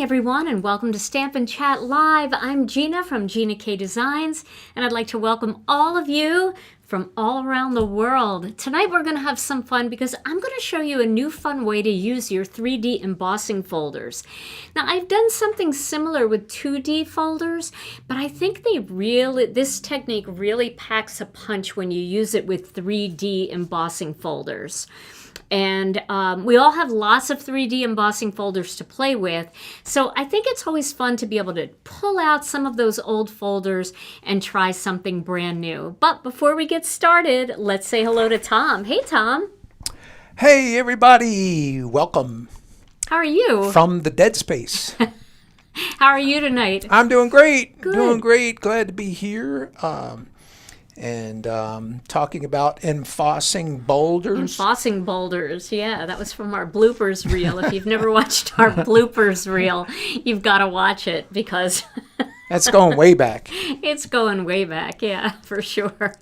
morning, everyone, and welcome to Stampin' Chat Live. I'm Gina from Gina K Designs, and I'd like to welcome all of you from all around the world. Tonight we're going to have some fun because I'm going to show you a new fun way to use your 3D embossing folders. Now, I've done something similar with 2D folders, but I think this technique really packs a punch when you use it with 3D embossing folders. And we all have lots of 3D embossing folders to play with. So I think it's always fun to be able to pull out some of those old folders and try something brand new. But before we get started, let's say hello to Tom. Hey, Tom. Hey, everybody. Welcome. How are you? From the dead space. How are you tonight? I'm doing great. Good. Doing great. Glad to be here. And talking about embossing boulders. Embossing boulders, yeah, that was from our bloopers reel. If you've never watched our bloopers reel, you've got to watch it because that's going way back. It's going way back, yeah, for sure.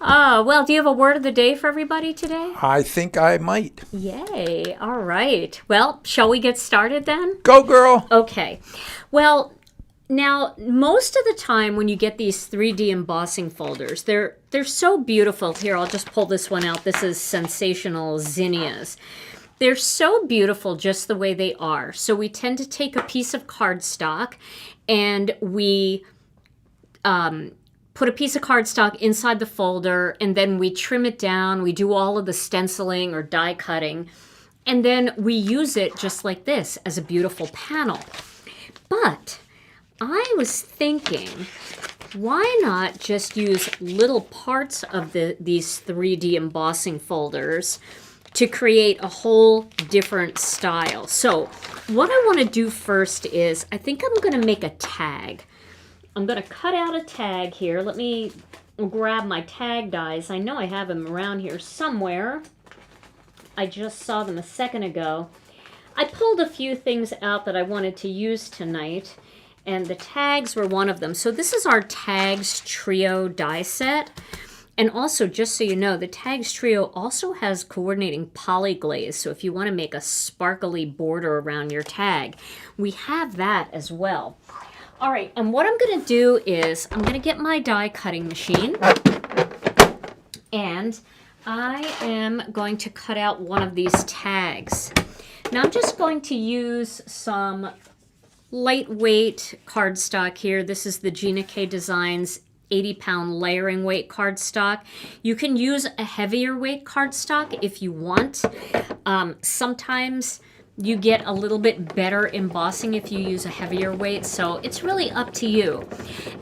Oh, well, do you have a word of the day for everybody today? I think I might. Yay, all right. Well, shall we get started then? Go, girl. Okay, well, now, most of the time when you get these 3D embossing folders, they're so beautiful. Here, I'll just pull this one out. This is Sensational Zinnias. They're so beautiful just the way they are. So we tend to take a piece of cardstock and we put a piece of cardstock inside the folder and then we trim it down. We do all of the stenciling or die cutting. And then we use it just like this as a beautiful panel. But I was thinking, why not just use little parts of these 3D embossing folders to create a whole different style? So what I want to do first is, I think I'm going to make a tag. I'm going to cut out a tag here. Let me grab my tag dies. I know I have them around here somewhere. I just saw them a second ago. I pulled a few things out that I wanted to use tonight, and the tags were one of them. So this is our Tags Trio die set. And also, just so you know, the Tags Trio also has coordinating poly glaze. So if you want to make a sparkly border around your tag, we have that as well. All right, and what I'm going to do is I'm going to get my die cutting machine. And I am going to cut out one of these tags. Now I'm just going to use some lightweight cardstock here. This is the Gina K Designs 80-pound layering weight cardstock. You can use a heavier weight cardstock if you want. Sometimes you get a little bit better embossing if you use a heavier weight, so it's really up to you.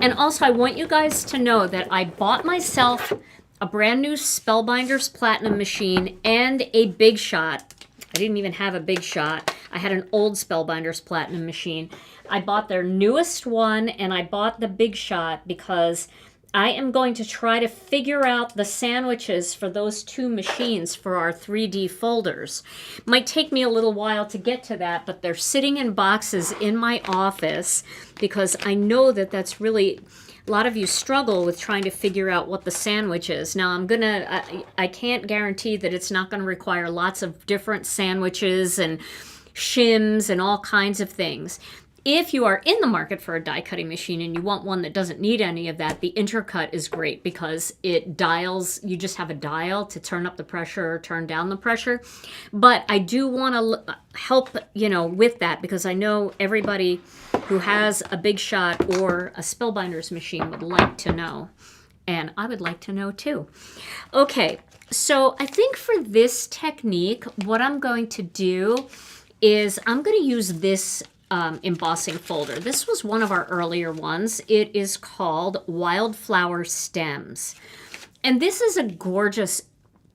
And also, I want you guys to know that I bought myself a brand new Spellbinders Platinum machine and a Big Shot. I didn't even have a Big Shot. I had an old Spellbinders Platinum machine. I bought their newest one, and I bought the Big Shot because I am going to try to figure out the sandwiches for those two machines for our 3D folders. Might take me a little while to get to that, but they're sitting in boxes in my office because I know that that's really... A lot of you struggle with trying to figure out what the sandwich is. Now, I can't guarantee that it's not going to require lots of different sandwiches and shims and all kinds of things. If you are in the market for a die cutting machine and you want one that doesn't need any of that, the Intercut is great because it dials, you just have a dial to turn up the pressure or turn down the pressure. But I do want to help, with that because I know everybody who has a Big Shot or a Spellbinders machine would like to know. And I would like to know too. Okay, so I think for this technique, what I'm going to do is I'm going to use this embossing folder. This was one of our earlier ones. It is called WIldflower Stems. And this is a gorgeous,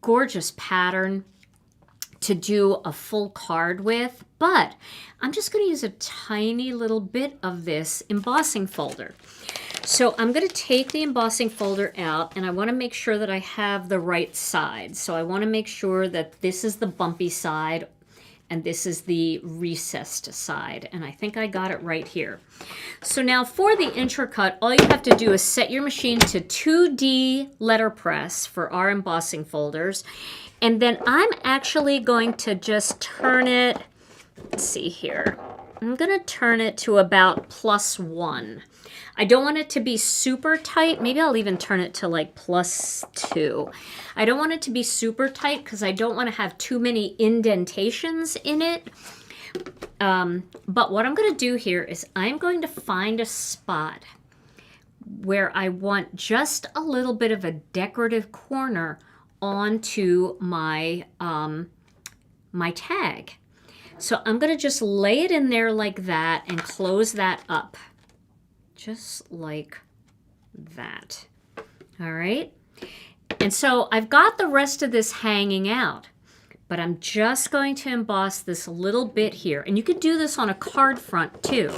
gorgeous pattern to do a full card with, but I'm just going to use a tiny little bit of this embossing folder. So I'm going to take the embossing folder out, and I want to make sure that I have the right side. So I want to make sure that this is the bumpy side and this is the recessed side, and I think I got it right here. So now for the Intercut, all you have to do is set your machine to 2D letterpress for our embossing folders, and then I'm actually going to just turn it, let's see here, I'm going to turn it to about +1. I don't want it to be super tight. Maybe I'll even turn it to like +2. I don't want it to be super tight because I don't want to have too many indentations in it. But what I'm going to do here is I'm going to find a spot where I want just a little bit of a decorative corner onto my, my tag. So I'm going to just lay it in there like that and close that up. Just like that. All right. And so I've got the rest of this hanging out, but I'm just going to emboss this little bit here. And you could do this on a card front too.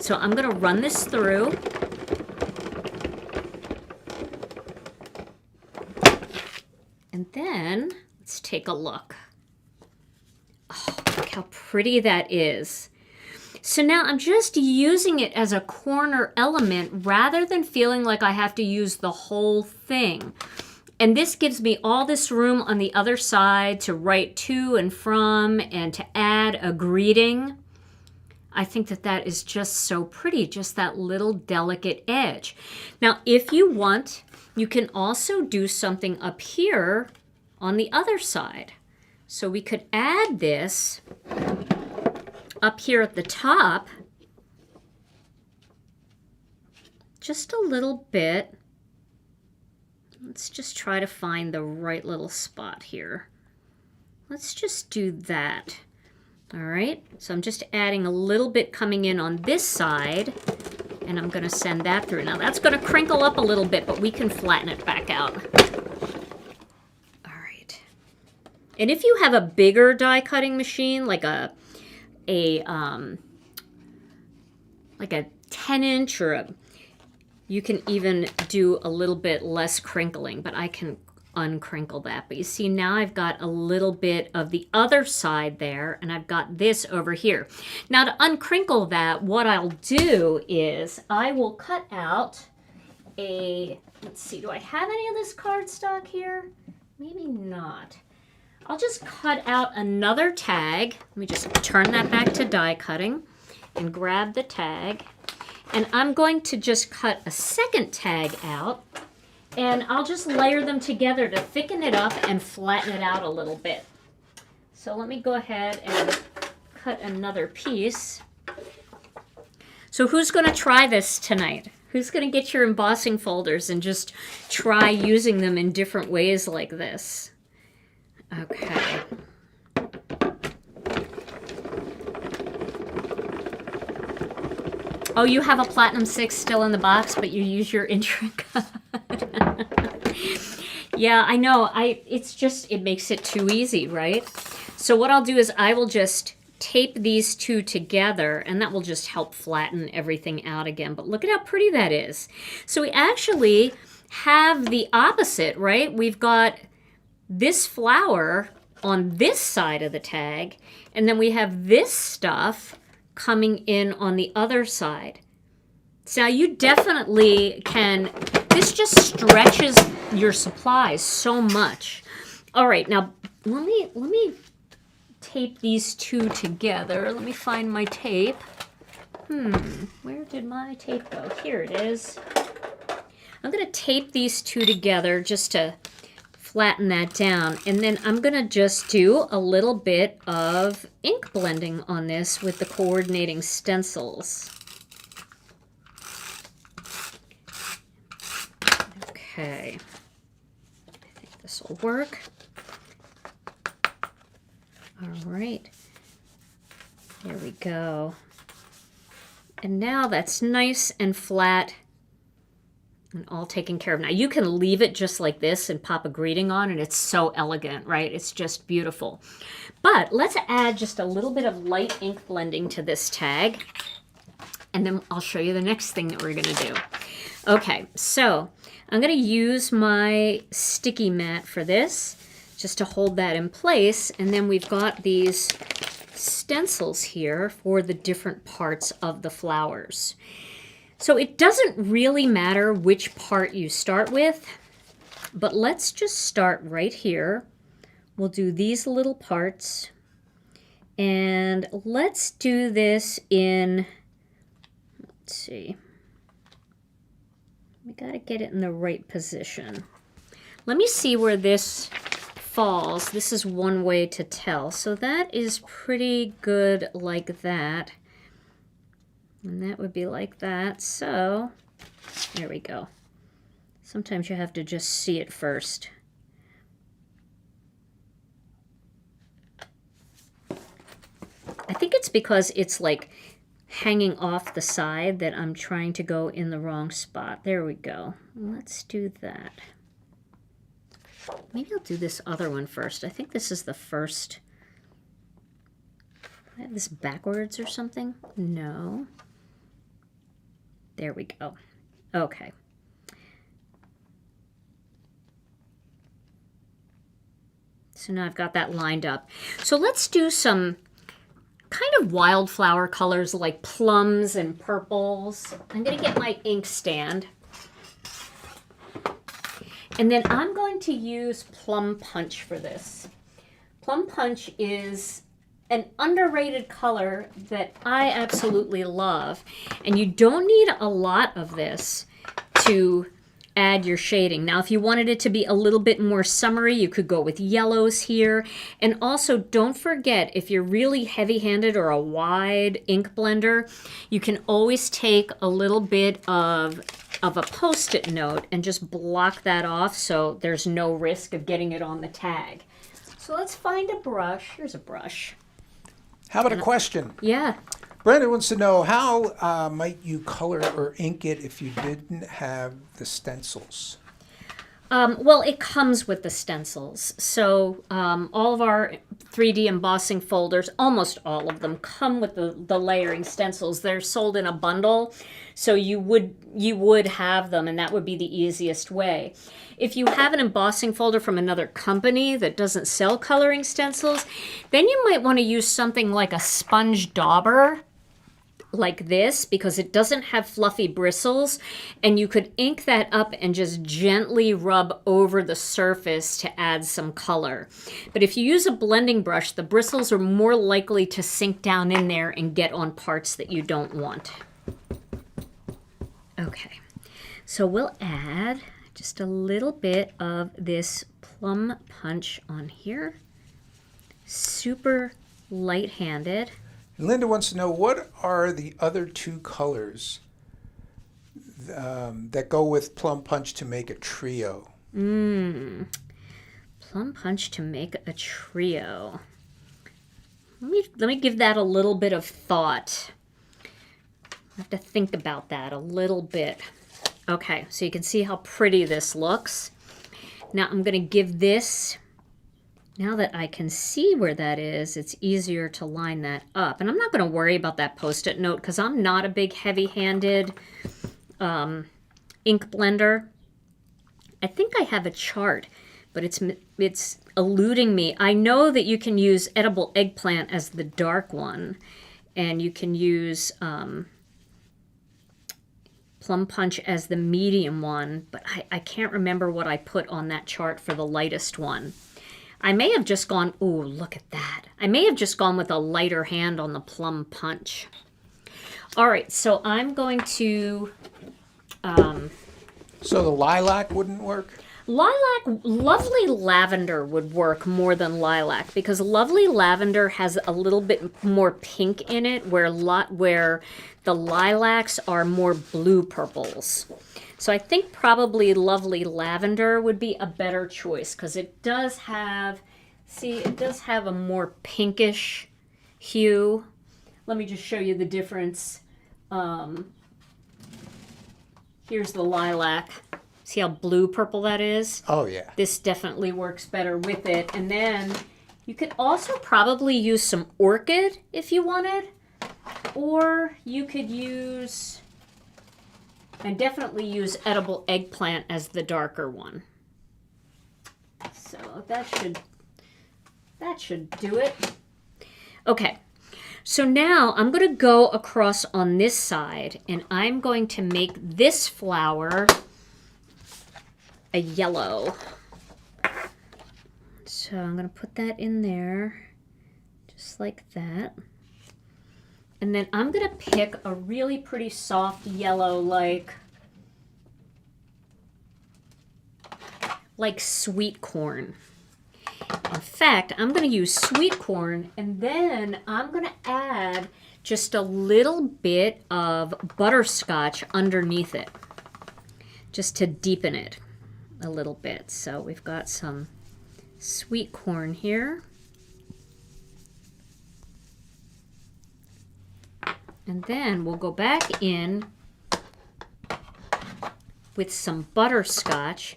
So I'm going to run this through. And then let's take a look. Oh, look how pretty that is. So now I'm just using it as a corner element rather than feeling like I have to use the whole thing. And this gives me all this room on the other side to write to and from and to add a greeting. I think that that is just so pretty, just that little delicate edge. Now, if you want, you can also do something up here on the other side. So we could add this up here at the top, just a little bit. Let's just try to find the right little spot here. Let's just do that. All right, so I'm just adding a little bit coming in on this side, and I'm going to send that through. Now that's going to crinkle up a little bit, but we can flatten it back out. All right. And if you have a bigger die cutting machine, like a 10-inch or you can even do a little bit less crinkling, but I can uncrinkle that. But you see now I've got a little bit of the other side there, and I've got this over here. Now to uncrinkle that, what I'll do is I will cut out a, let's see, do I have any of this cardstock here? Maybe not. I'll just cut out another tag. Let me just turn that back to die cutting and grab the tag. And I'm going to just cut a second tag out, and I'll just layer them together to thicken it up and flatten it out a little bit. So let me go ahead and cut another piece. So who's going to try this tonight? Who's going to get your embossing folders and just try using them in different ways like this? Okay. Oh, you have a Platinum 6 still in the box, but you use your Intricate. Yeah, I know. It's just, it makes it too easy, right? So what I'll do is I will just tape these two together, and that will just help flatten everything out again. But look at how pretty that is. So we actually have the opposite, right? We've got this flower on this side of the tag, and then we have this stuff coming in on the other side. So you definitely can, this just stretches your supplies so much. All right, now let me tape these two together. Let me find my tape. Where did my tape go? Here it is. I'm gonna tape these two together just to flatten that down, and then I'm gonna just do a little bit of ink blending on this with the coordinating stencils. Okay, I think this will work. All right, there we go. And now that's nice and flat and all taken care of. Now you can leave it just like this and pop a greeting on, and it's so elegant, right? It's just beautiful. But let's add just a little bit of light ink blending to this tag, and then I'll show you the next thing that we're gonna do. Okay, so I'm gonna use my sticky mat for this, just to hold that in place, and then we've got these stencils here for the different parts of the flowers. So it doesn't really matter which part you start with, but let's just start right here. We'll do these little parts, And let's do this in, let's see. We got to get it in the right position. Let me see where this falls. This is one way to tell. So that is pretty good like that. And that would be like that. So there we go. Sometimes you have to just see it first. I think it's because it's like hanging off the side that I'm trying to go in the wrong spot. There we go. Let's do that. Maybe I'll do this other one first. I think this is the first. I have this backwards or something? No. There we go. Okay. So now I've got that lined up. So let's do some kind of wildflower colors like plums and purples. I'm going to get my ink stand. And then I'm going to use Plum Punch for this. Plum Punch is an underrated color that I absolutely love. And you don't need a lot of this to add your shading. Now, if you wanted it to be a little bit more summery, you could go with yellows here. And also, don't forget, if you're really heavy-handed or a wide ink blender, you can always take a little bit of a Post-it note and just block that off so there's no risk of getting it on the tag. So let's find a brush. Here's a brush. How about a question? Yeah. Brandon wants to know, how might you color or ink it if you didn't have the stencils? Well, it comes with the stencils. So all of our 3D embossing folders, almost all of them, come with the layering stencils. They're sold in a bundle, so you would have them, and that would be the easiest way. If you have an embossing folder from another company that doesn't sell coloring stencils, then you might want to use something like a sponge dauber, like this, because it doesn't have fluffy bristles, and you could ink that up and just gently rub over the surface to add some color. But if you use a blending brush, the bristles are more likely to sink down in there and get on parts that you don't want. Okay, so we'll add just a little bit of this Plum Punch on here. Super light-handed. Linda wants to know, what are the other two colors that go with Plum Punch to make a trio? Plum Punch to make a trio. Let me give that a little bit of thought. I have to think about that a little bit. Okay, so you can see how pretty this looks. Now I'm going to give this, now that I can see where that is, it's easier to line that up. And I'm not going to worry about that Post-it note because I'm not a big heavy-handed ink blender. I think I have a chart, but it's eluding me. I know that you can use edible eggplant as the dark one, and you can use Plum Punch as the medium one, but I can't remember what I put on that chart for the lightest one. I may have just gone, ooh, look at that. I may have just gone with a lighter hand on the Plum Punch. All right, so I'm going to... So the lilac wouldn't work? Lovely Lavender would work more than lilac, because Lovely Lavender has a little bit more pink in it, where the lilacs are more blue purples. So I think probably Lovely Lavender would be a better choice, because it does have, see, it does have a more pinkish hue. Let me just show you the difference. Here's the lilac. See how blue purple that is? Oh, yeah. This definitely works better with it. And then you could also probably use some orchid if you wanted. Or you could use, and definitely use edible eggplant as the darker one. So that should do it. Okay. So now I'm going to go across on this side, and I'm going to make this flower a yellow. So I'm going to put that in there. just like that. And then I'm gonna pick a really pretty soft yellow, like sweet corn. In fact, I'm going to use sweet corn, and then I'm going to add just a little bit of butterscotch underneath it, just to deepen it a little bit. So we've got some sweet corn here. And then we'll go back in with some butterscotch.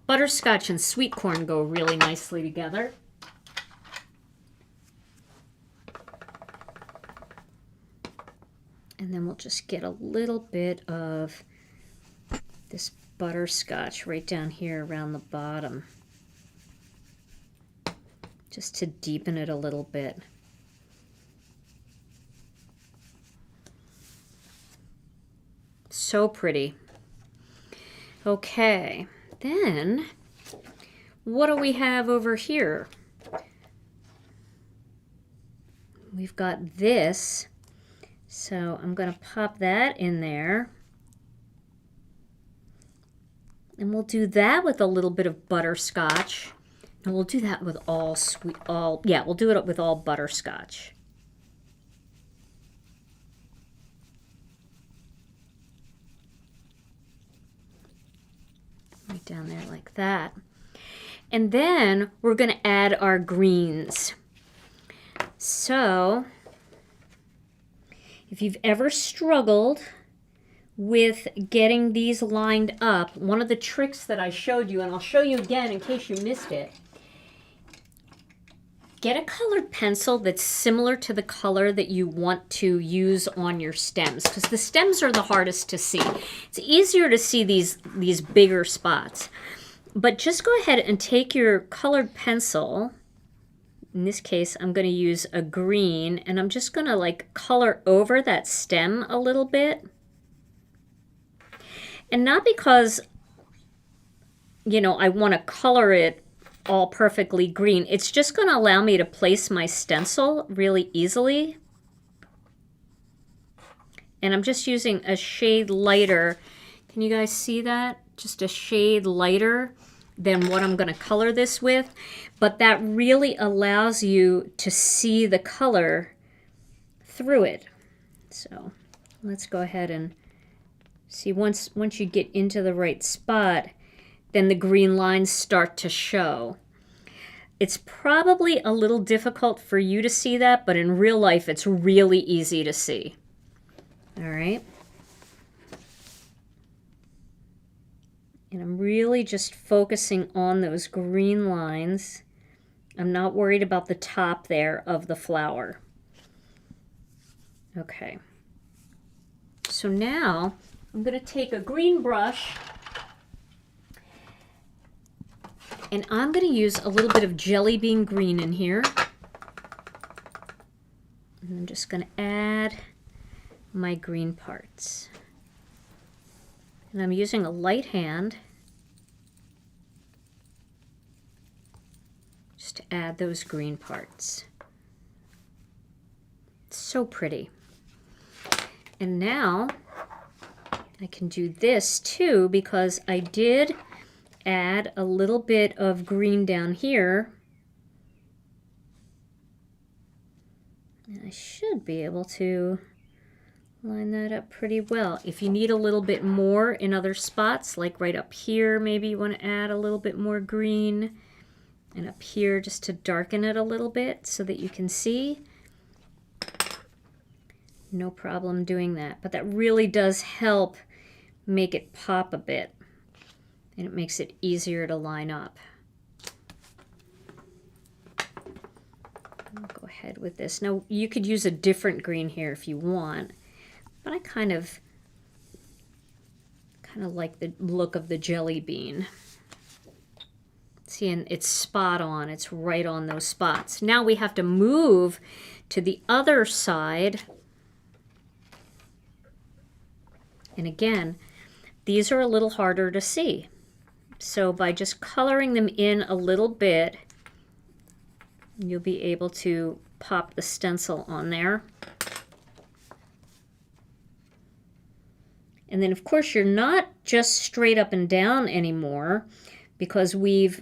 Butterscotch and sweet corn go really nicely together. And then we'll just get a little bit of this butterscotch right down here around the bottom, just to deepen it a little bit. So pretty. Okay. Then, what do we have over here? We've got this, so I'm going to pop that in there. And we'll do that with a little bit of butterscotch. And we'll do that with we'll do it with all butterscotch. Right down there like that. And then we're going to add our greens. So if you've ever struggled with getting these lined up, one of the tricks that I showed you, and I'll show you again in case you missed it, get a colored pencil that's similar to the color that you want to use on your stems, because the stems are the hardest to see. It's easier to see these bigger spots. But just go ahead and take your colored pencil. In this case, I'm going to use a green, and I'm just going to like color over that stem a little bit. And not because, you know, I want to color it all perfectly green. It's just going to allow me to place my stencil really easily. And I'm just using a shade lighter. Can you guys see that? Just a shade lighter than what I'm going to color this with. But that really allows you to see the color through it. So let's go ahead and see, once you get into the right spot, then the green lines start to show. It's probably a little difficult for you to see that, but in real life, it's really easy to see. All right. And I'm really just focusing on those green lines. I'm not worried about the top there of the flower. Okay. So now I'm going to take a green brush, and I'm going to use a little bit of jelly bean green in here. And I'm just going to add my green parts. And I'm using a light hand just to add those green parts. It's so pretty. And now I can do this too, because I did add a little bit of green down here. And I should be able to line that up pretty well. If you need a little bit more in other spots, like right up here, maybe you want to add a little bit more green, and up here just to darken it a little bit so that you can see. No problem doing that, but that really does help make it pop a bit, and it makes it easier to line up. I'll go ahead with this. Now you could use a different green here if you want, but I kind of like the look of the jelly bean. See, and it's spot on. It's right on those spots. Now we have to move to the other side. And again, these are a little harder to see. So by just coloring them in a little bit, you'll be able to pop the stencil on there. And then, of course, you're not just straight up and down anymore, because we've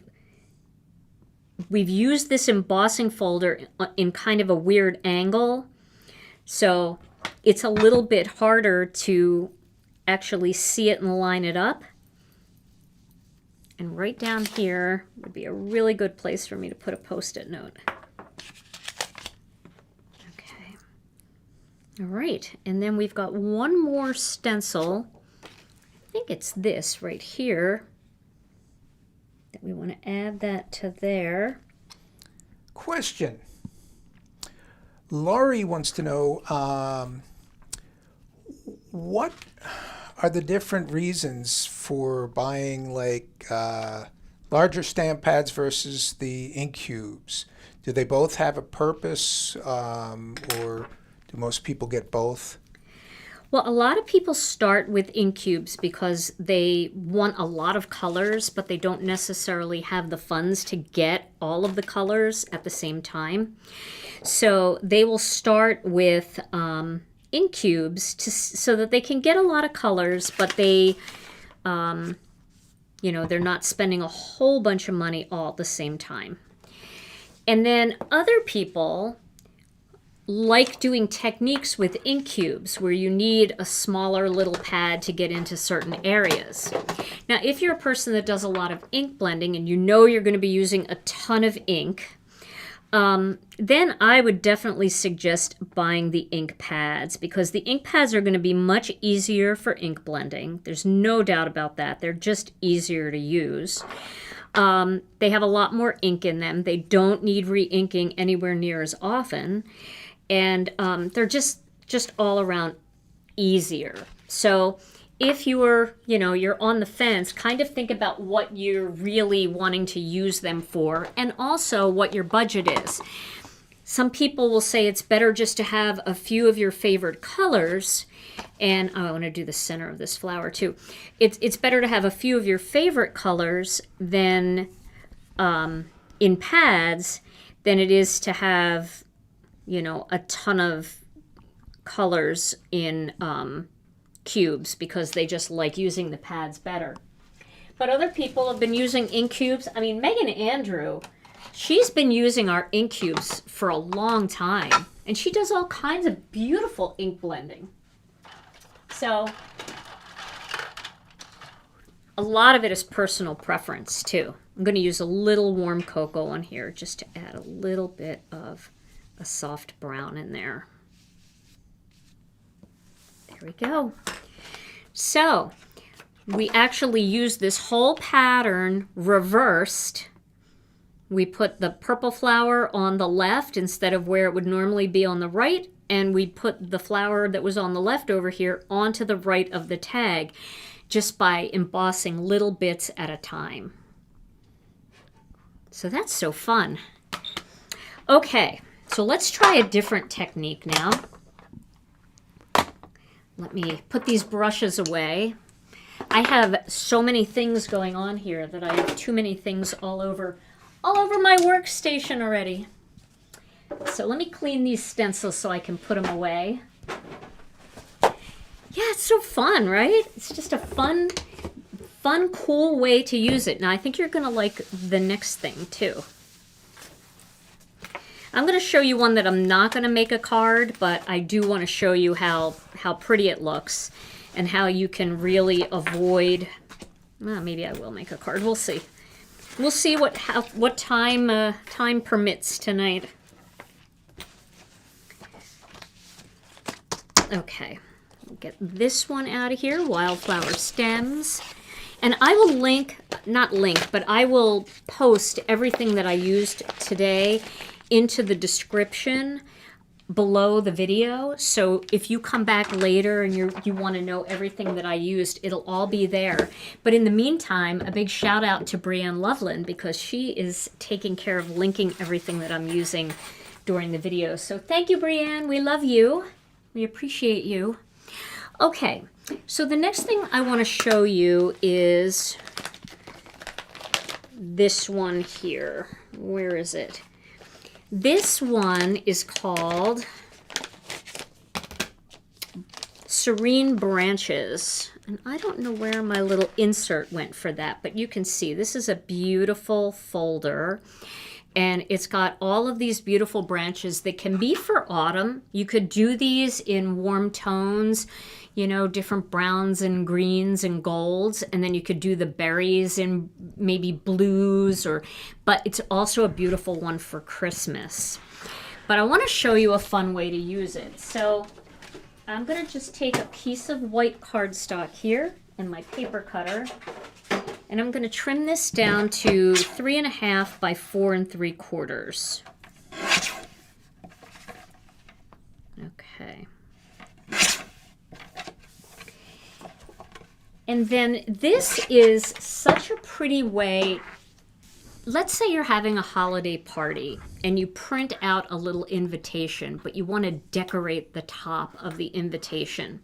used this embossing folder in kind of a weird angle. So it's a little bit harder to actually see it and line it up. And right down here would be a really good place for me to put a Post-it note. Okay. All right, and then we've got one more stencil. I think it's this right here that we want to add that to there. Question. Laurie wants to know, what are the different reasons for buying like larger stamp pads versus the ink cubes? Do they both have a purpose, or do most people get both? Well, a lot of people start with ink cubes because they want a lot of colors, but they don't necessarily have the funds to get all of the colors at the same time. So they will start with ink cubes so that they can get a lot of colors, but they, you know, they're not spending a whole bunch of money all at the same time. And then other people like doing techniques with ink cubes where you need a smaller little pad to get into certain areas. Now, if you're a person that does a lot of ink blending and you know you're going to be using a ton of ink, then I would definitely suggest buying the ink pads, because the ink pads are going to be much easier for ink blending. There's no doubt about that. They're just easier to use. They have a lot more ink in them. They don't need re-inking anywhere near as often. And they're just all around easier. So if you're on the fence, kind of think about what you're really wanting to use them for, and also what your budget is. Some people will say it's better just to have a few of your favorite colors. And I want to do the center of this flower too. It's better to have a few of your favorite colors than in pads than it is to have, you know, a ton of colors in cubes, because they just like using the pads better. But other people have been using ink cubes. I mean, Megan Andrew, she's been using our ink cubes for a long time, and she does all kinds of beautiful ink blending. So a lot of it is personal preference too. I'm going to use a little warm cocoa on here just to add a little bit of a soft brown in there. There we go. So we actually use this whole pattern reversed. We put the purple flower on the left instead of where it would normally be on the right, and we put the flower that was on the left over here onto the right of the tag, just by embossing little bits at a time. So that's so fun. Okay, so let's try a different technique now. Let me put these brushes away. I have so many things going on here that I have too many things all over my workstation already. So let me clean these stencils so I can put them away. Yeah, it's so fun, right? It's just a fun, cool way to use it. Now, I think you're going to like the next thing, too. I'm going to show you one that I'm not going to make a card, but I do want to show you how pretty it looks and how you can really avoid... Well, maybe I will make a card. We'll see. We'll see what time permits tonight. Okay, get this one out of here, Wildflower Stems. And I will I will post everything that I used today into the description below the video. So if you come back later and you want to know everything that I used, it'll all be there. But in the meantime, a big shout out to Brianne Loveland, because she is taking care of linking everything that I'm using during the video. So thank you, Brianne. We love you. We appreciate you. Okay, so the next thing I want to show you is this one here. Where is it? This one is called Serene Branches. And I don't know where my little insert went for that, but you can see this is a beautiful folder. And it's got all of these beautiful branches that can be for autumn. You could do these in warm tones, you know, different browns and greens and golds. And then you could do the berries in maybe blues, but it's also a beautiful one for Christmas. But I want to show you a fun way to use it. So I'm going to just take a piece of white cardstock here and my paper cutter. And I'm going to trim this down to 3.5 by 4 3/4. Okay. And then this is such a pretty way. Let's say you're having a holiday party and you print out a little invitation, but you want to decorate the top of the invitation.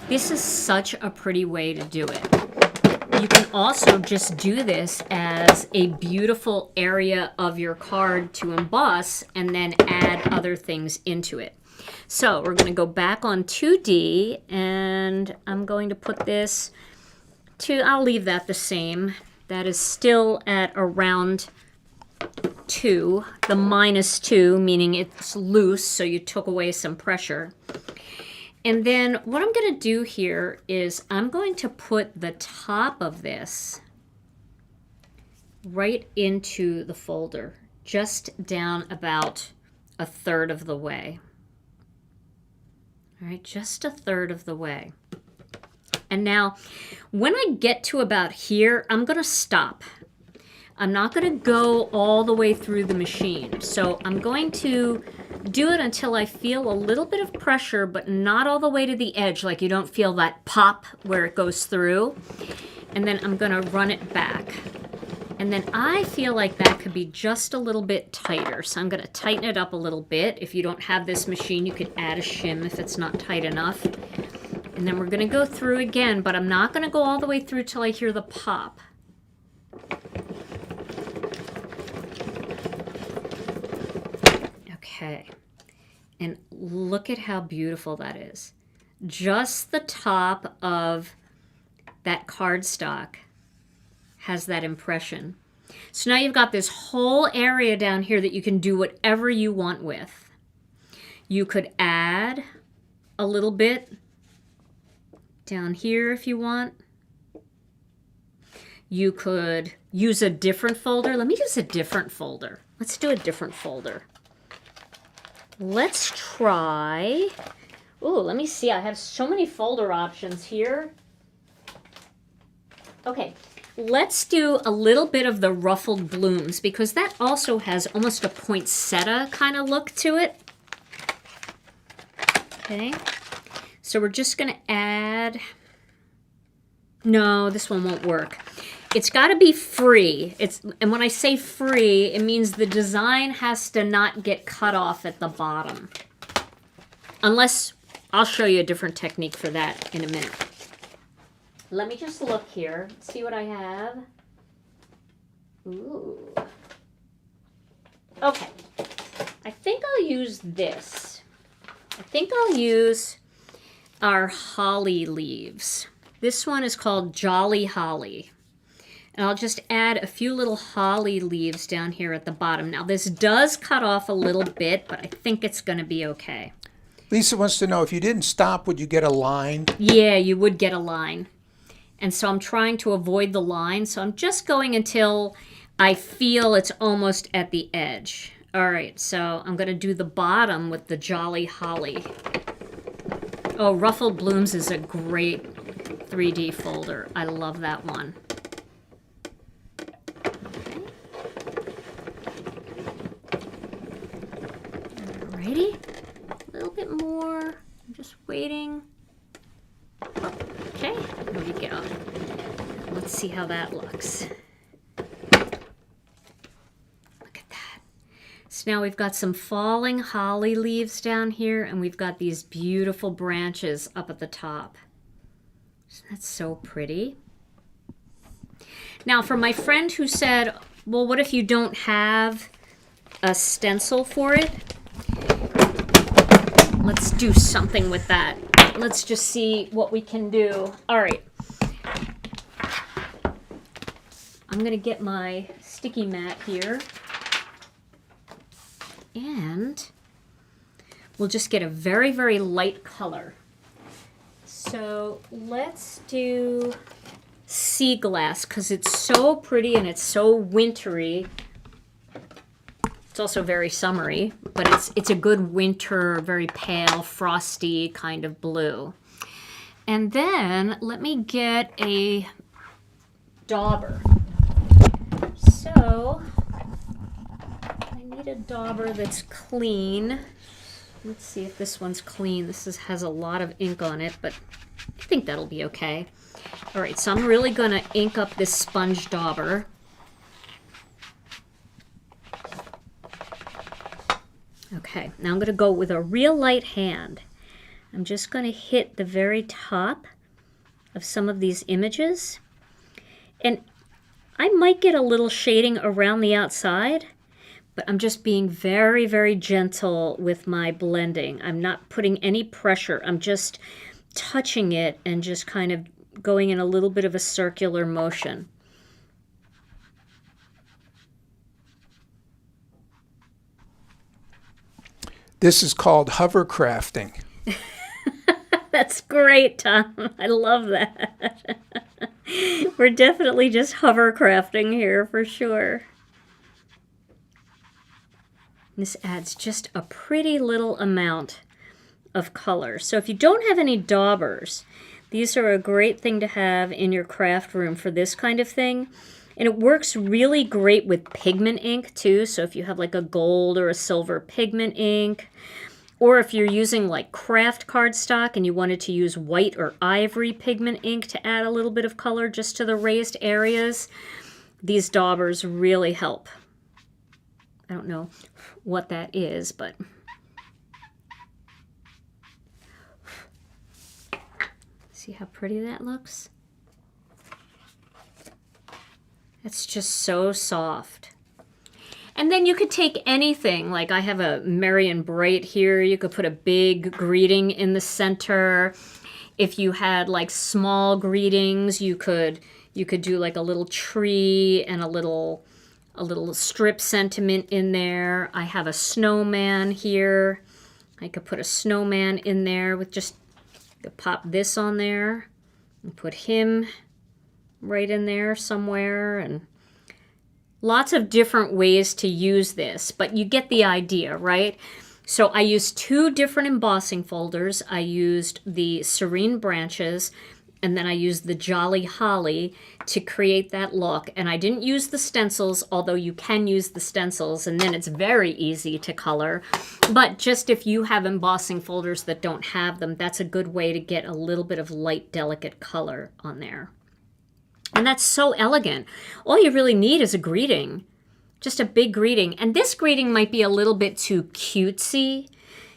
This is such a pretty way to do it. You can also just do this as a beautiful area of your card to emboss and then add other things into it. So we're going to go back on 2D and I'm going to put this to, I'll leave that the same. That is still at around 2, the -2, meaning it's loose, so you took away some pressure. And then what I'm going to do here is I'm going to put the top of this right into the folder, just down about 1/3 of the way. All right, just 1/3 of the way. And now when I get to about here, I'm going to stop. I'm not going to go all the way through the machine. So I'm going to do it until I feel a little bit of pressure, but not all the way to the edge, like you don't feel that pop where it goes through. And then I'm going to run it back. And then I feel like that could be just a little bit tighter. So I'm going to tighten it up a little bit. If you don't have this machine, you could add a shim if it's not tight enough. And then we're going to go through again, but I'm not going to go all the way through till I hear the pop. Okay, and look at how beautiful that is. Just the top of that cardstock has that impression. So now you've got this whole area down here that you can do whatever you want with. You could add a little bit down here if you want. You could use a different folder. Let me use a different folder. Let's do a different folder. Let's try, oh, let me see. I have so many folder options here. Okay, let's do a little bit of the ruffled blooms because that also has almost a poinsettia kind of look to it. Okay, so we're just going to add, no, this one won't work. It's got to be free. And when I say free, it means the design has to not get cut off at the bottom. Unless, I'll show you a different technique for that in a minute. Let me just look here, see what I have. Ooh. Okay, I think I'll use this. I think I'll use our holly leaves. This one is called Jolly Holly. And I'll just add a few little holly leaves down here at the bottom. Now this does cut off a little bit, but I think it's going to be okay. Lisa wants to know, if you didn't stop, would you get a line? Yeah, you would get a line. And so I'm trying to avoid the line. So I'm just going until I feel it's almost at the edge. All right, so I'm going to do the bottom with the Jolly Holly. Oh, Ruffled Blooms is a great 3D folder. I love that one. Alrighty, a little bit more. I'm just waiting. Okay, there we go. Let's see how that looks. Look at that. So now we've got some falling holly leaves down here, and we've got these beautiful branches up at the top. That's so pretty. Now, for my friend who said, well, what if you don't have a stencil for it. Let's do something with that. Let's just see what we can do. All right. I'm going to get my sticky mat here. And we'll just get a very, very light color. So let's do sea glass because it's so pretty and it's so wintry. It's also very summery, but it's a good winter, very pale, frosty kind of blue. And then let me get a dauber. So I need a dauber that's clean. Let's see if this one's clean. Has a lot of ink on it, but I think that'll be okay. All right, so I'm really going to ink up this sponge dauber. Okay, now I'm going to go with a real light hand. I'm just going to hit the very top of some of these images. And I might get a little shading around the outside, but I'm just being very, very gentle with my blending. I'm not putting any pressure. I'm just touching it and just kind of going in a little bit of a circular motion. This is called hovercrafting. That's great, Tom. I love that. We're definitely just hovercrafting here for sure. This adds just a pretty little amount of color. So if you don't have any daubers, these are a great thing to have in your craft room for this kind of thing. And it works really great with pigment ink too. So if you have like a gold or a silver pigment ink, or if you're using like craft cardstock and you wanted to use white or ivory pigment ink to add a little bit of color just to the raised areas, these daubers really help. I don't know what that is, but see how pretty that looks? It's just so soft. And then you could take anything, like I have a Merry and Bright here. You could put a big greeting in the center. If you had like small greetings, you could do like a little tree and a little strip sentiment in there. I have a snowman here. I could put a snowman in there with just pop this on there and put him right in there somewhere, and lots of different ways to use this, but you get the idea, right? So I used 2 different embossing folders. I used the Serene Branches, and then I used the Jolly Holly to create that look. And I didn't use the stencils, although you can use the stencils, and then it's very easy to color. But just if you have embossing folders that don't have them, that's a good way to get a little bit of light, delicate color on there. And that's so elegant. All you really need is a greeting, just a big greeting. And this greeting might be a little bit too cutesy,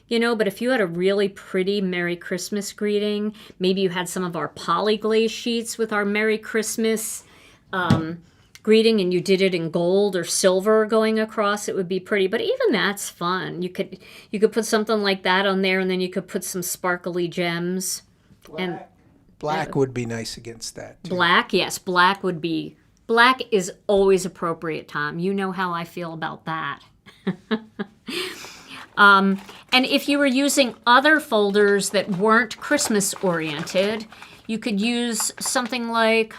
you know, but if you had a really pretty Merry Christmas greeting, maybe you had some of our polyglaze sheets with our Merry Christmas greeting and you did it in gold or silver going across, it would be pretty. But even that's fun. You could put something like that on there, and then you could put some sparkly gems. Black would be nice against that, too. Black, yes, black is always appropriate, Tom. You know how I feel about that. And if you were using other folders that weren't Christmas oriented, you could use something like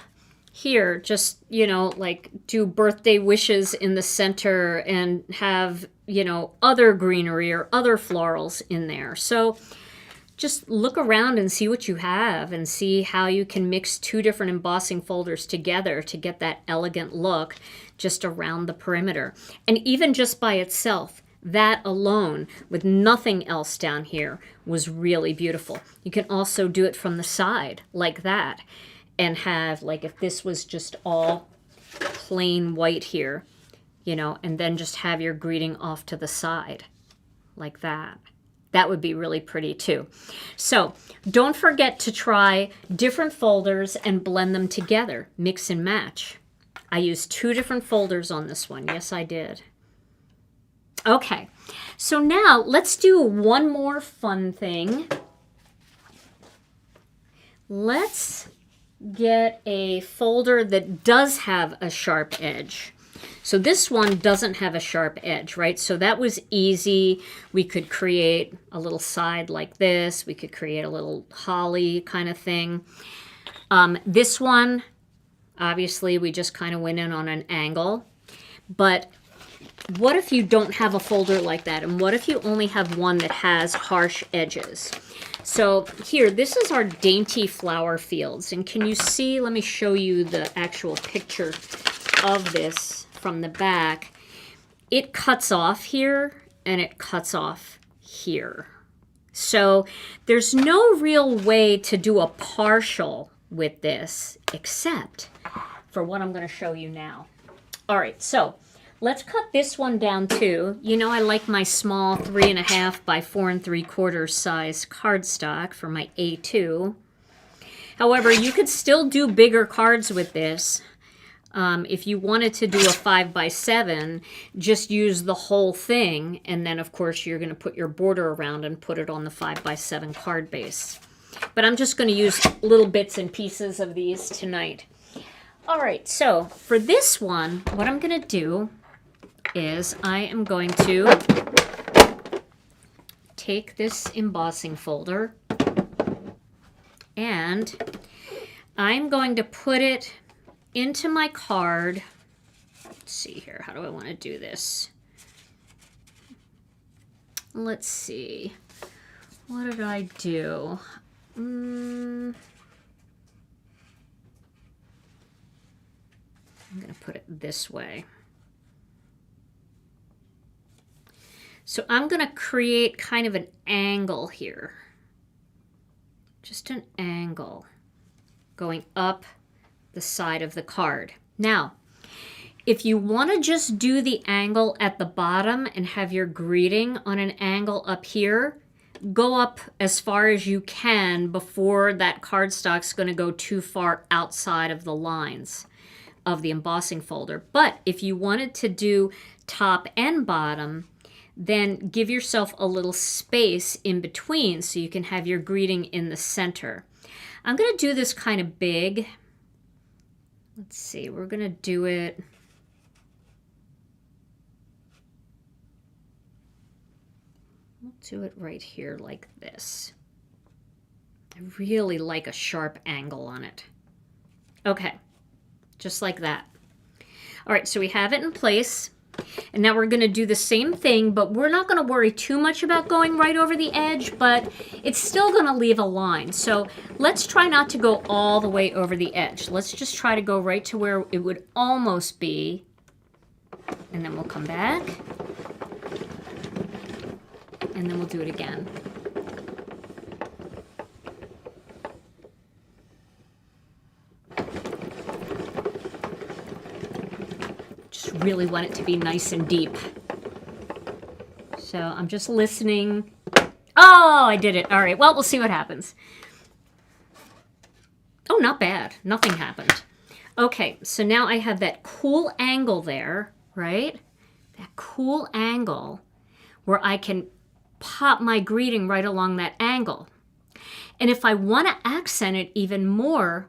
here, just, you know, like do birthday wishes in the center and have, you know, other greenery or other florals in there. So just look around and see what you have and see how you can mix 2 different embossing folders together to get that elegant look just around the perimeter. And even just by itself, that alone, with nothing else down here, was really beautiful. You can also do it from the side like that and have, like, if this was just all plain white here, you know, and then just have your greeting off to the side like that. That would be really pretty too. So don't forget to try different folders and blend them together. Mix and match. I used 2 different folders on this one. Yes, I did. Okay, so now let's do one more fun thing. Let's get a folder that does have a sharp edge. So this one doesn't have a sharp edge, right? So that was easy. We could create a little side like this. We could create a little holly kind of thing. This one, obviously, we just kind of went in on an angle. But what if you don't have a folder like that? And what if you only have one that has harsh edges? So here, this is our Dainty flower fields. And can you see, let me show you the actual picture of this from the back. It cuts off here and it cuts off here. So there's no real way to do a partial with this except for what I'm going to show you now. All right, so let's cut this one down too. You know, I like my small 3.5 by 4 3/4 size cardstock for my A2. However, you could still do bigger cards with this. If you wanted to do a 5 by 7, just use the whole thing. And then, of course, you're going to put your border around and put it on the 5 by 7 card base. But I'm just going to use little bits and pieces of these tonight. All right, so for this one, what I'm going to do is I am going to take this embossing folder and I'm going to put it into my card. Let's see here, how do I want to do this? Let's see, what did I do? I'm going to put it this way. So I'm going to create kind of an angle here. Just an angle going up the side of the card. Now, if you want to just do the angle at the bottom and have your greeting on an angle up here, go up as far as you can before that cardstock's going to go too far outside of the lines of the embossing folder. But if you wanted to do top and bottom, then give yourself a little space in between so you can have your greeting in the center. I'm going to do this kind of big. Let's see, we're going to do it. We'll do it right here like this. I really like a sharp angle on it. Okay, just like that. All right, so we have it in place. And now we're going to do the same thing, but we're not going to worry too much about going right over the edge, but it's still going to leave a line. So let's try not to go all the way over the edge. Let's just try to go right to where it would almost be. And then we'll come back. And then we'll do it again. Really want it to be nice and deep. So I'm just listening. Oh, I did it. All right, well, we'll see what happens. Oh, not bad. Nothing happened. Okay, so now I have that cool angle there, right? That cool angle where I can pop my greeting right along that angle. And if I want to accent it even more,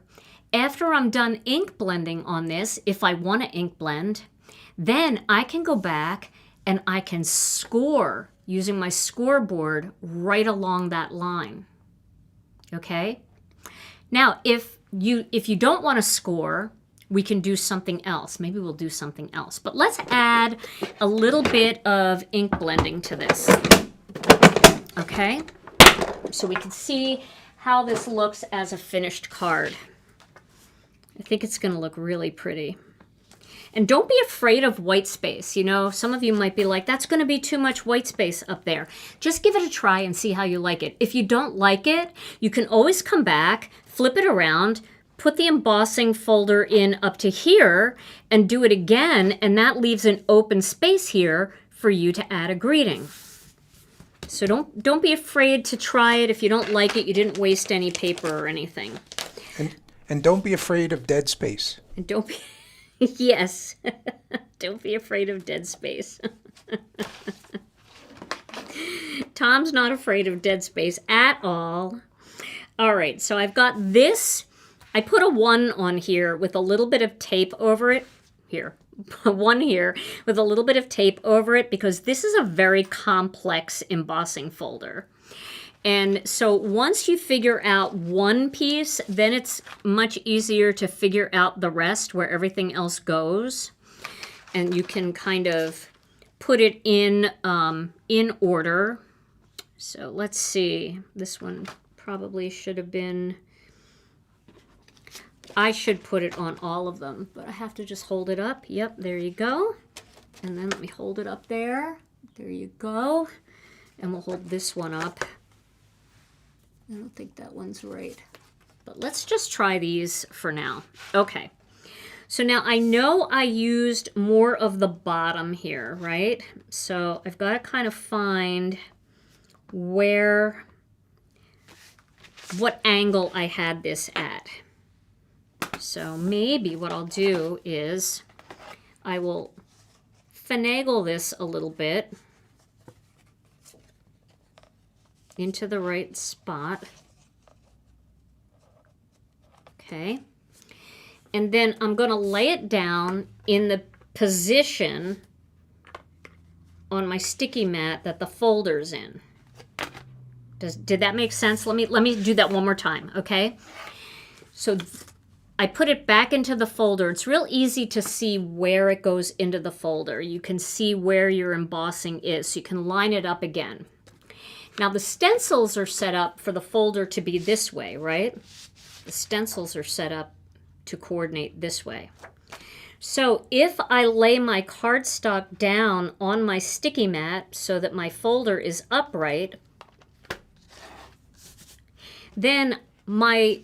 after I'm done ink blending on this, if I want to ink blend, then I can go back and I can score using my scoreboard right along that line. Okay? Now, if you don't want to score, we can do something else. Maybe we'll do something else. But let's add a little bit of ink blending to this. Okay? So we can see how this looks as a finished card. I think it's going to look really pretty. And don't be afraid of white space. You know, some of you might be like, that's going to be too much white space up there. Just give it a try and see how you like it. If you don't like it, you can always come back, flip it around, put the embossing folder in up to here, and do it again, and that leaves an open space here for you to add a greeting. So don't be afraid to try it. If you don't like it, you didn't waste any paper or anything. And don't be afraid of dead space. And don't be... Yes, Don't be afraid of dead space. Tom's not afraid of dead space at all. All right, so I've got this. I put a 1 on here with a little bit of tape over it. Here, 1 here with a little bit of tape over it because this is a very complex embossing folder. And so once you figure out one piece, then it's much easier to figure out the rest where everything else goes. And you can kind of put it in order. So let's see, this one probably should have been, I should put it on all of them, but I have to just hold it up. Yep, there you go. And then let me hold it up there. There you go. And we'll hold this one up. I don't think that one's right. But let's just try these for now. Okay. So now I know I used more of the bottom here, right? So I've got to kind of find what angle I had this at. So maybe what I'll do is I will finagle this a little bit into the right spot. Okay. And then I'm going to lay it down in the position on my sticky mat that the folder's in. Did that make sense? Let me do that one more time, okay? So I put it back into the folder. It's real easy to see where it goes into the folder. You can see where your embossing is, so you can line it up again. Now the stencils are set up for the folder to be this way, right? The stencils are set up to coordinate this way. So if I lay my cardstock down on my sticky mat so that my folder is upright, then my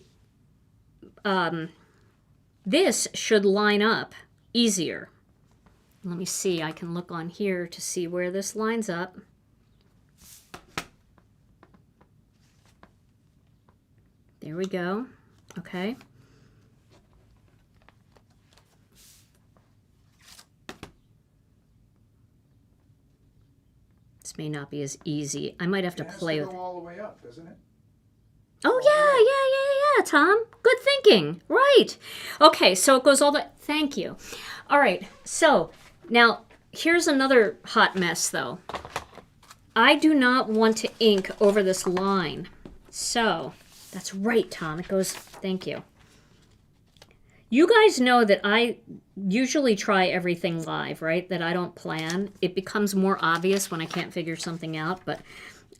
this should line up easier. Let me see, I can look on here to see where this lines up. There we go. Okay. This may not be as easy. I might have to play with it. It has to go all the way up, doesn't it? Oh, yeah, Tom. Good thinking. Right. Okay, so it goes all the... Thank you. All right, so now here's another hot mess, though. I do not want to ink over this line. So, that's right, Tom. It goes... Thank you. You guys know that I usually try everything live, right? That I don't plan. It becomes more obvious when I can't figure something out, but...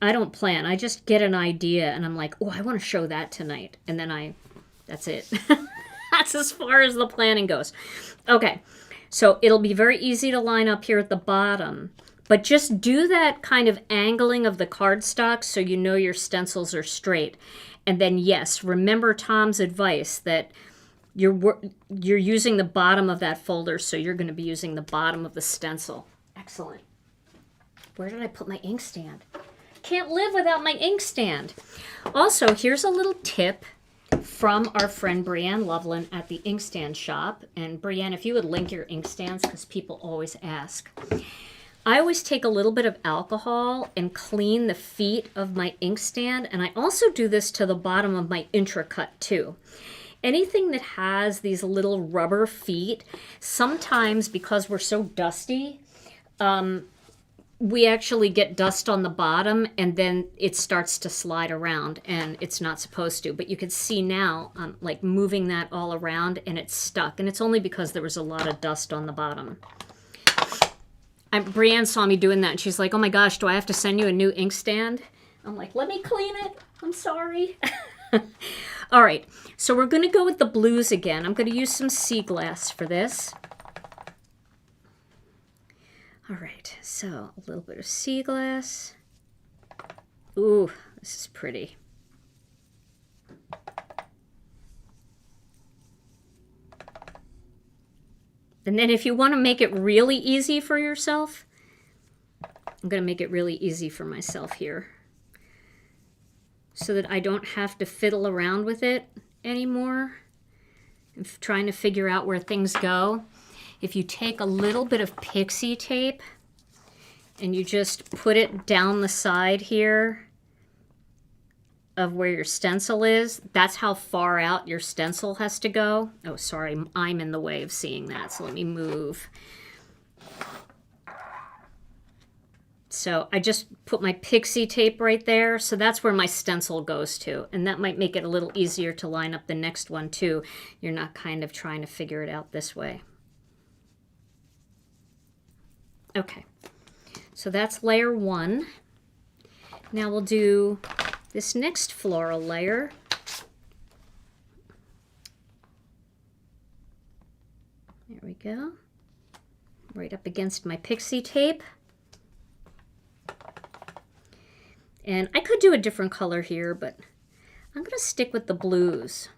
I don't plan. I just get an idea and I'm like, oh, I want to show that tonight. And then that's it. That's as far as the planning goes. Okay, so it'll be very easy to line up here at the bottom. But just do that kind of angling of the cardstock so you know your stencils are straight. And then, yes, remember Tom's advice that you're using the bottom of that folder, so you're going to be using the bottom of the stencil. Excellent. Where did I put my inkstand? Can't live without my inkstand. Also, here's a little tip from our friend Brienne Loveland at the Inkstand Shop. And Brienne, if you would link your inkstands, because people always ask. I always take a little bit of alcohol and clean the feet of my inkstand. And I also do this to the bottom of my intracut too. Anything that has these little rubber feet, sometimes because we're so dusty, we actually get dust on the bottom and then it starts to slide around and it's not supposed to. But you can see now I'm like moving that all around and it's stuck. And it's only because there was a lot of dust on the bottom. Brienne saw me doing that and she's like, oh my gosh, do I have to send you a new inkstand? I'm like, let me clean it. I'm sorry. All right, so we're going to go with the blues again. I'm going to use some sea glass for this. All right, so a little bit of sea glass. Ooh, this is pretty. And then if you want to make it really easy for yourself, I'm going to make it really easy for myself here so that I don't have to fiddle around with it anymore and trying to figure out where things go. if you take a little bit of pixie tape and you just put it down the side here of where your stencil is, that's how far out your stencil has to go. Oh, sorry, I'm in the way of seeing that, so let me move. So I just put my pixie tape right there, so that's where my stencil goes to, and that might make it a little easier to line up the next one too. You're not kind of trying to figure it out this way. Okay, so that's layer 1. Now we'll do this next floral layer. There we go. Right up against my pixie tape. And I could do a different color here, but I'm going to stick with the blues.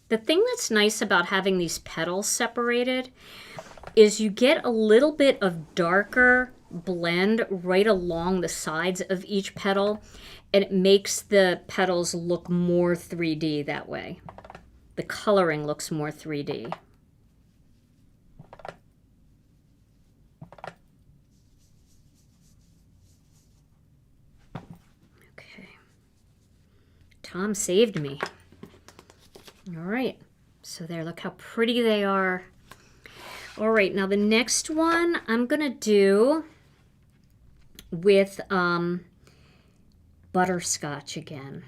The thing that's nice about having these petals separated is you get a little bit of darker blend right along the sides of each petal, and it makes the petals look more 3D that way. The coloring looks more 3D. Okay. Tom saved me. All right. So there, look how pretty they are. All right, now the next one I'm gonna do with Butterscotch again.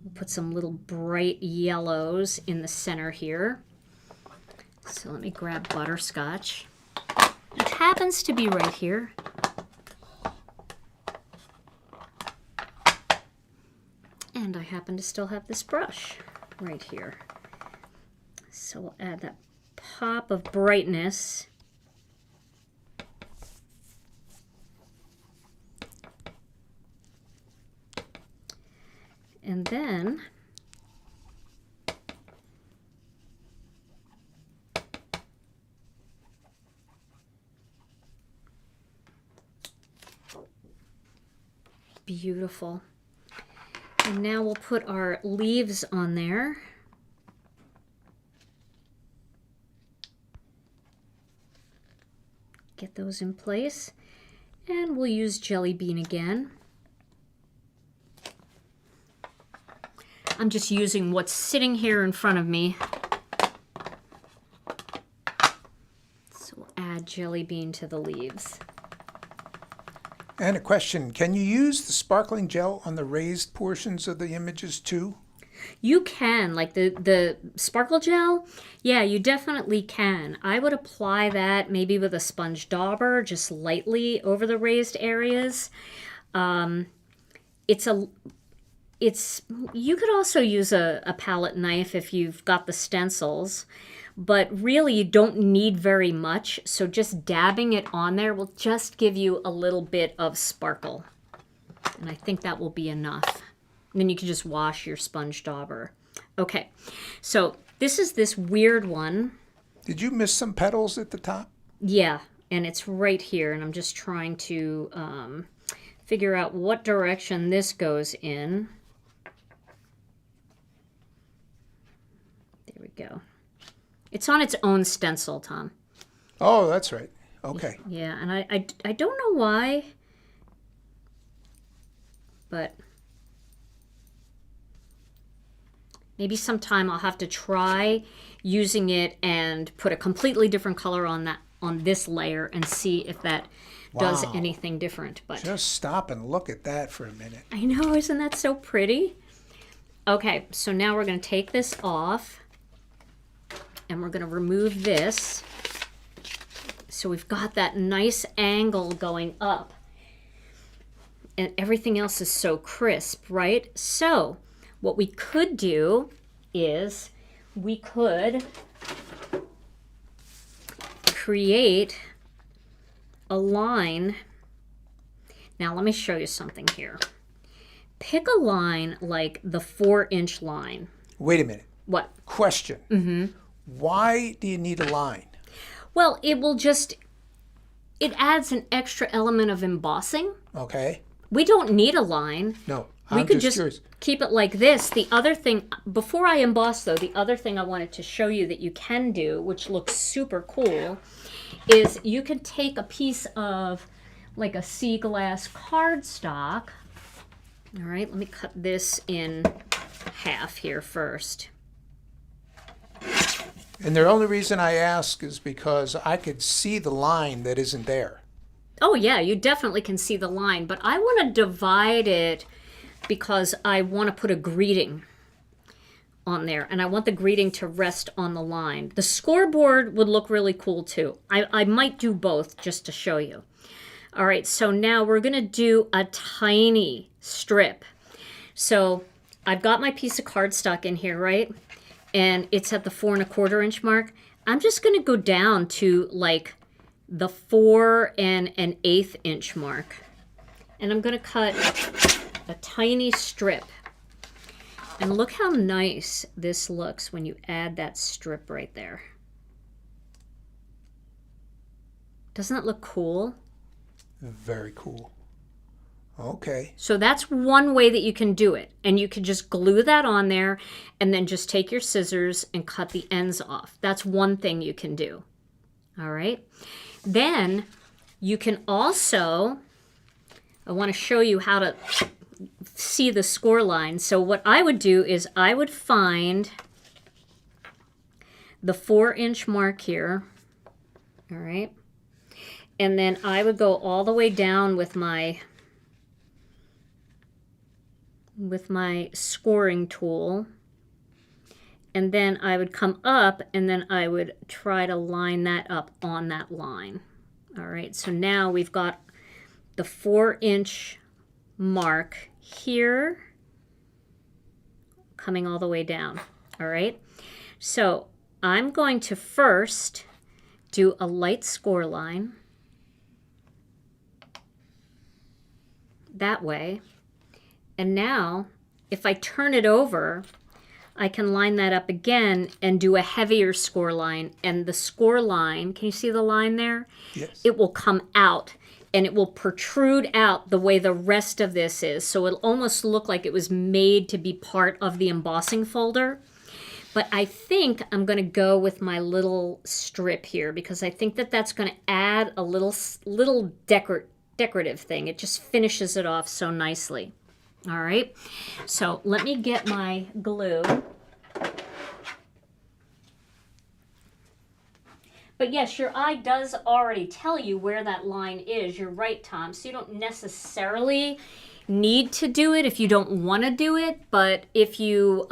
We'll put some little bright yellows in the center here. So let me grab Butterscotch, which happens to be right here. And I happen to still have this brush right here. So we'll add that pop of brightness. And then beautiful. And now we'll put our leaves on there. Get those in place. And we'll use Jelly Bean again. I'm just using what's sitting here in front of me. So we'll add Jelly Bean to the leaves. And a question, can you use the sparkling gel on the raised portions of the images too? You can, like the sparkle gel, yeah, you definitely can. I would apply that maybe with a sponge dauber, just lightly over the raised areas. You could also use a palette knife if you've got the stencils, but really you don't need very much, so just dabbing it on there will just give you a little bit of sparkle. And I think that will be enough. And then you can just wash your sponge dauber. Okay, so this is this weird one. Did you miss some petals at the top? Yeah, and it's right here, and I'm just trying to figure out what direction this goes in. There we go. It's on its own stencil, Tom. Oh, that's right. Okay. Yeah, and I don't know why, but maybe sometime I'll have to try using it and put a completely different color on this layer and see if that does anything different. But just stop and look at that for a minute. I know, isn't that so pretty? Okay, so now we're going to take this off and we're going to remove this. So we've got that nice angle going up and everything else is so crisp, right? So what we could do is we could create a line. Now let me show you something here. Pick a line like the 4-inch line. Wait a minute. What? Question. Mm-hmm. Why do you need a line? Well, it adds an extra element of embossing. Okay. We don't need a line. No, We I'm could just just curious. keep it like this. The other thing, before I emboss though, the other thing I wanted to show you that you can do, which looks super cool, is you can take a piece of like a sea glass cardstock. All right, let me cut this in half here first. And the only reason I ask is because I could see the line that isn't there. Oh yeah, you definitely can see the line, but I want to divide it because I want to put a greeting on there, and I want the greeting to rest on the line. The scoreboard would look really cool too. I might do both just to show you. All right, so now we're gonna do a tiny strip. So I've got my piece of cardstock in here, right? And it's at the 4 1/4 inch mark. I'm just gonna go down to like the 4 1/8 inch mark. And I'm gonna cut a tiny strip. And look how nice this looks when you add that strip right there. Doesn't that look cool? Very cool. Okay. So that's one way that you can do it. And you can just glue that on there and then just take your scissors and cut the ends off. That's one thing you can do. All right. Then you can also, I want to show you how to see the score line. So what I would do is I would find the 4 inch mark here. All right. And then I would go all the way down with my scoring tool. And then I would come up and then I would try to line that up on that line. All right, so now we've got the 4 inch mark here coming all the way down. All right, so I'm going to first do a light score line that way. And now, if I turn it over, I can line that up again and do a heavier score line. And the score line, can you see the line there? Yes. It will come out and it will protrude out the way the rest of this is. So it'll almost look like it was made to be part of the embossing folder. But I think I'm going to go with my little strip here because I think that that's going to add a little decorative thing. It just finishes it off so nicely. All right, so let me get my glue. But yes, your eye does already tell you where that line is. You're right, Tom. So you don't necessarily need to do it if you don't want to do it. But if you,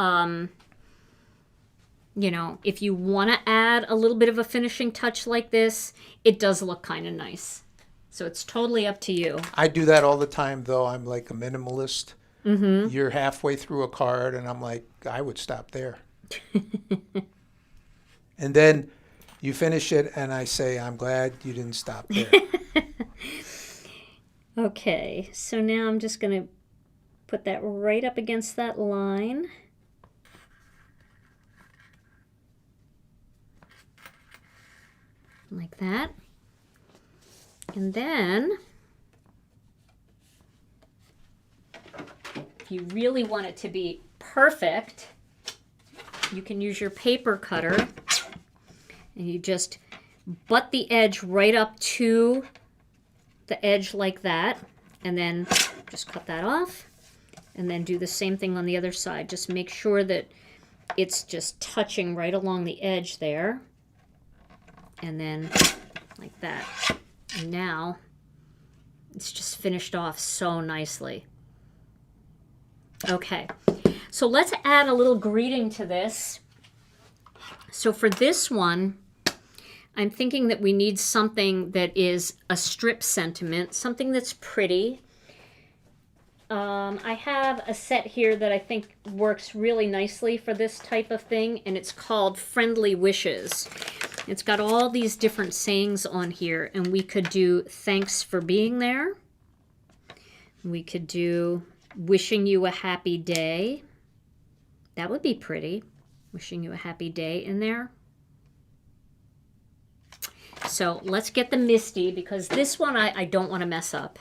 if you want to add a little bit of a finishing touch like this, it does look kind of nice. So it's totally up to you. I do that all the time, though. I'm like a minimalist. Mm-hmm. You're halfway through a card, and I'm like, I would stop there. And then you finish it, and I say, I'm glad you didn't stop there. Okay, so now I'm just going to put that right up against that line. Like that. And then, if you really want it to be perfect, you can use your paper cutter and you just butt the edge right up to the edge like that, and then just cut that off, and then do the same thing on the other side. Just make sure that it's just touching right along the edge there, and then like that. And now it's just finished off so nicely. Okay, so let's add a little greeting to this. So for this one, I'm thinking that we need something that is a strip sentiment, something that's pretty. I have a set here that I think works really nicely for this type of thing, and it's called Friendly Wishes. It's got all these different sayings on here, and we could do thanks for being there. We could do wishing you a happy day. That would be pretty. Wishing you a happy day in there. So let's get the Misty, because this one I don't want to mess up.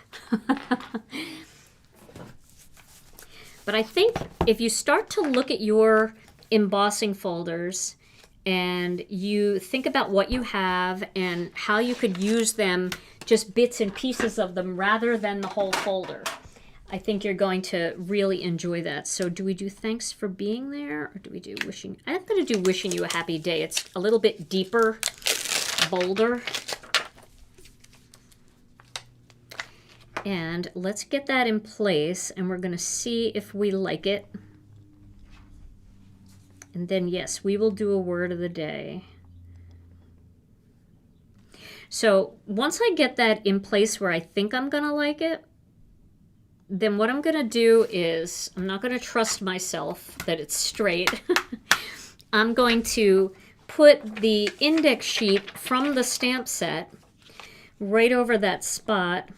But I think if you start to look at your embossing folders and you think about what you have and how you could use them, just bits and pieces of them rather than the whole folder, I think you're going to really enjoy that. So do we do thanks for being there, or do we do wishing? I'm going to do wishing you a happy day. It's a little bit deeper, bolder. And let's get that in place, and we're going to see if we like it. And then, yes, we will do a word of the day. So once I get that in place where I think I'm going to like it, then what I'm going to do is, I'm not going to trust myself that it's straight. I'm going to put the index sheet from the stamp set right over that spot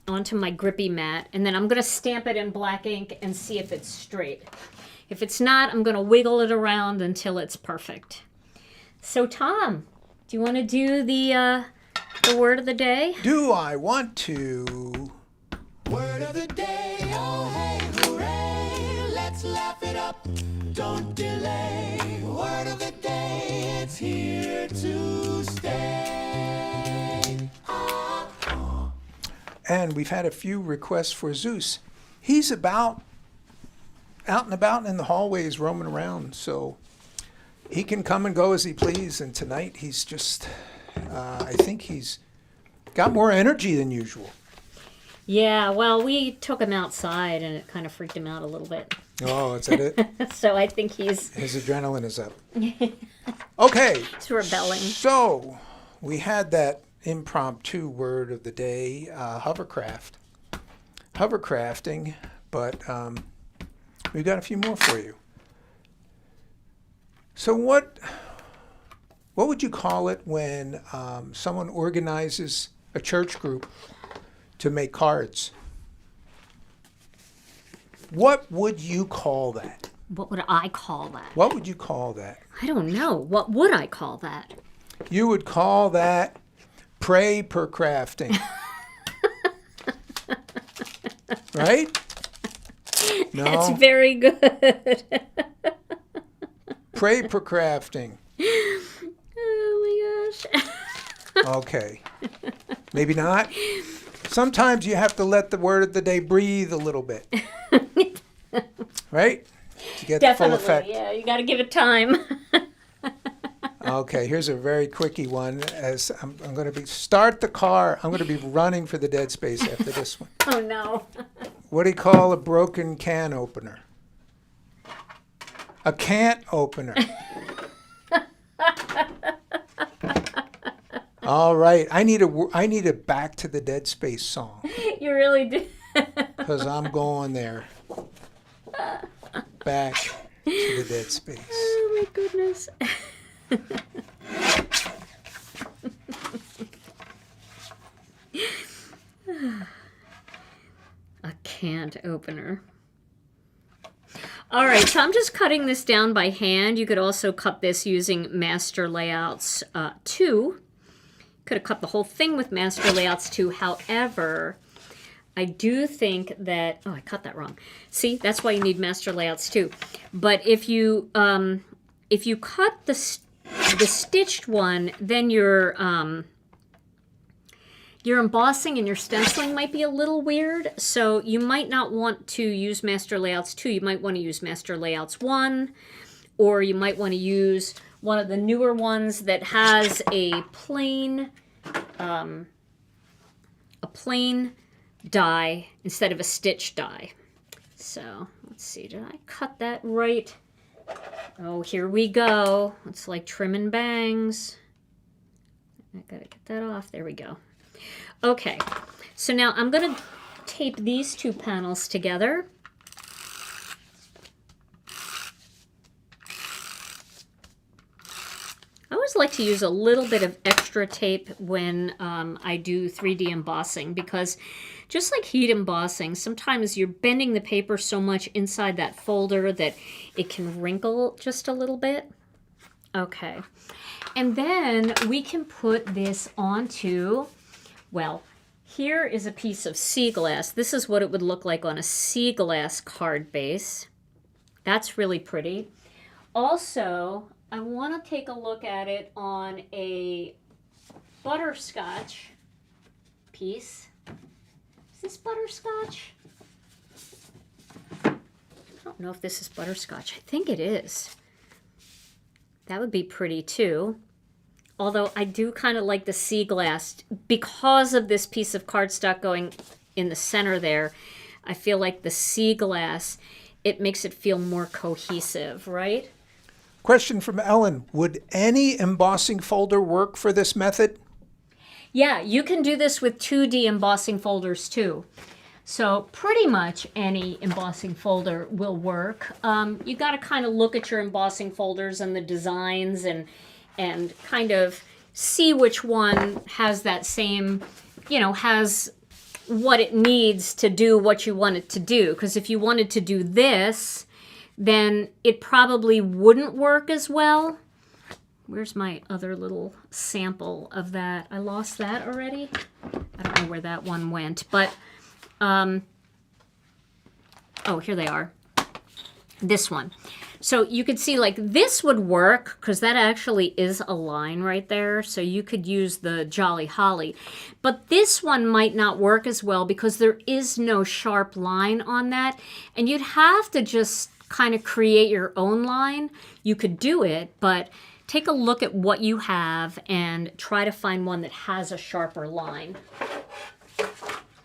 onto my grippy mat, and then I'm going to stamp it in black ink and see if it's straight. If it's not, I'm going to wiggle it around until it's perfect. So Tom, do you want to do the word of the day? Do I want to? Word of the day, oh hey, hooray, let's laugh it up, don't delay. Word of the day, it's here to stay. And we've had a few requests for Zeus. He's out and about in the hallways roaming around, so he can come and go as he please. And tonight he's just, I think he's got more energy than usual. Yeah, well, we took him outside and it kind of freaked him out a little bit. Oh, is that it? So I think his adrenaline is up. Okay. He's rebelling. So we had that impromptu word of the day, hovercrafting, but we've got a few more for you. So what would you call it when someone organizes a church group to make cards? What would you call that? What would I call that? What would you call that? I don't know. What would I call that? You would call that pray-per-crafting. Right? No. That's very good. Pray-per-crafting. Oh my gosh. Okay. Maybe not. Sometimes you have to let the word of the day breathe a little bit. Right? To get the full effect. Yeah, you got to give it time. Okay, here's a very quickie one. As I'm going to start the car. I'm going to be running for the dead space after this one. Oh no. What do you call a broken can opener? A can't opener. All right, I need a Back to the Dead Space song. You really do. Because I'm going there. Back to the dead space. Oh my goodness. A can't opener. All right, so I'm just cutting this down by hand. You could also cut this using Master Layouts 2. Could have cut the whole thing with Master Layouts 2. However, I do think that, oh, I cut that wrong. See, that's why you need Master Layouts 2. But if you cut the stitched one, then your embossing and your stenciling might be a little weird. So you might not want to use Master Layouts 2. You might want to use Master Layouts 1, or you might want to use one of the newer ones that has a plain die instead of a stitch die. So let's see, did I cut that right? Oh, here we go. It's like trimming bangs. I gotta get that off. There we go. Okay, so now I'm gonna tape these two panels together. I always like to use a little bit of extra tape when I do 3D embossing, because just like heat embossing, sometimes you're bending the paper so much inside that folder that it can wrinkle just a little bit. Okay, and then we can put this onto, well, Here is a piece of sea glass. This is what it would look like on a sea glass card base. That's really pretty. Also, I want to take a look at it on a butterscotch piece. Is this butterscotch? I don't know if this is butterscotch. I think it is. That would be pretty too. Although I do kind of like the sea glass because of this piece of cardstock going in the center there. I feel like the sea glass, it makes it feel more cohesive, right? Question from Ellen. Would any embossing folder work for this method? Yeah, you can do this with 2D embossing folders too. So pretty much any embossing folder will work. You got to kind of look at your embossing folders and the designs and kind of see which one has that same, has what it needs to do what you want it to do. Because if you wanted to do this, then it probably wouldn't work as well. Where's my other little sample of that? I lost that already. I don't know where that one went, but, oh, here they are. This one. So you could see like this would work because that actually is a line right there. So you could use the Jolly Holly. But this one might not work as well because there is no sharp line on that. And you'd have to just kind of create your own line. You could do it, but take a look at what you have and try to find one that has a sharper line.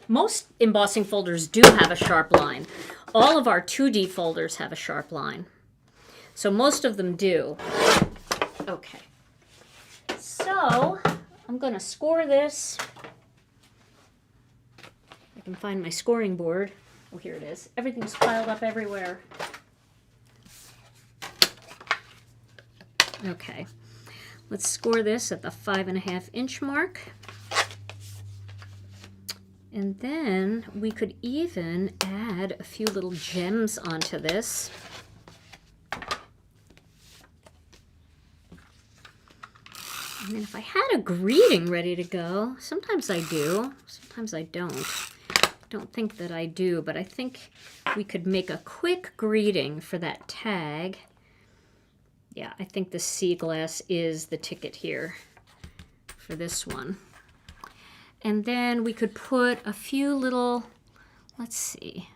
Most embossing folders do have a sharp line. All of our 2D folders have a sharp line. So most of them do. Okay. So I'm going to score this. I can find my scoring board. Oh, here it is. Everything's piled up everywhere. Okay. Let's score this at the 5.5 inch mark. And then we could even add a few little gems onto this. I mean, if I had a greeting ready to go, sometimes I do, sometimes I don't. Don't think that I do, but I think we could make a quick greeting for that tag. Yeah, I think the sea glass is the ticket here for this one. And then we could put a few little, let's see,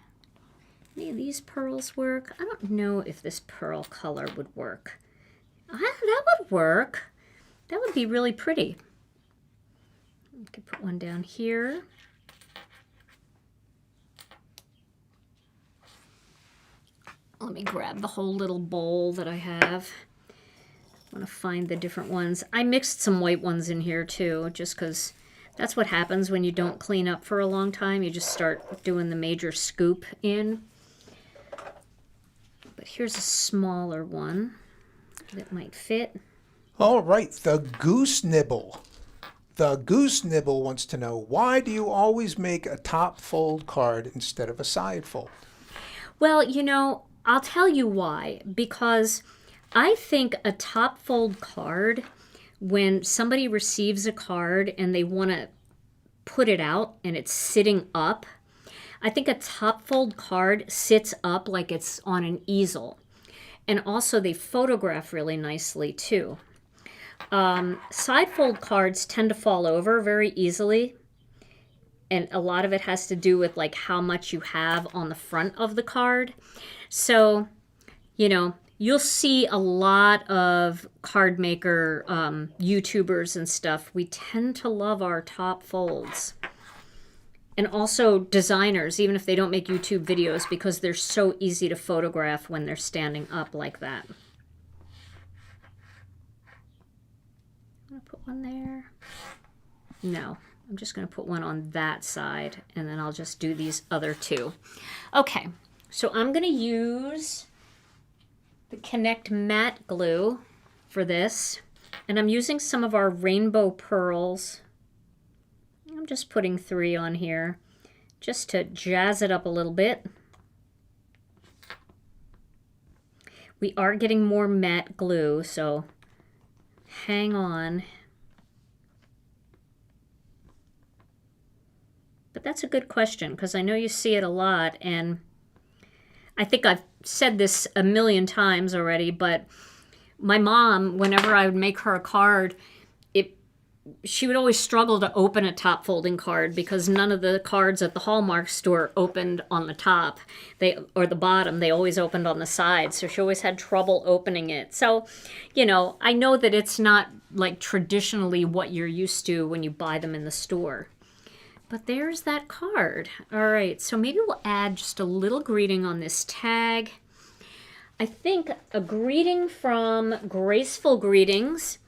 any of these pearls work? I don't know if this pearl color would work. That would work. That would be really pretty. We could put one down here. Let me grab the whole little bowl that I have. I want to find the different ones. I mixed some white ones in here too, just because that's what happens when you don't clean up for a long time. You just start doing the major scoop in. But here's a smaller one that might fit. All right, the Goose Nibble. The Goose Nibble wants to know, why do you always make a top fold card instead of a side fold? Well, I'll tell you why. Because I think a top fold card, when somebody receives a card and they want to put it out and it's sitting up, I think a top fold card sits up like it's on an easel. And also they photograph really nicely too. Side fold cards tend to fall over very easily. And a lot of it has to do with like how much you have on the front of the card. So, you'll see a lot of card maker YouTubers and stuff. We tend to love our top folds. And also designers, even if they don't make YouTube videos, because they're so easy to photograph when they're standing up like that. I'm going to put one there. No, I'm just going to put one on that side, and then I'll just do these other two. Okay, so I'm going to use the Connect matte glue for this, and I'm using some of our rainbow pearls. I'm just putting 3 on here just to jazz it up a little bit. We are getting more matte glue, so hang on. But that's a good question because I know you see it a lot, and I think I've said this a million times already, but my mom, whenever I would make her a card, she would always struggle to open a top folding card because none of the cards at the Hallmark store opened on the top or the bottom. They always opened on the side. So she always had trouble opening it. So, you know, I know that it's not like traditionally what you're used to when you buy them in the store. But there's that card. All right, so maybe we'll add just a little greeting on this tag. I think a greeting from Graceful Greetings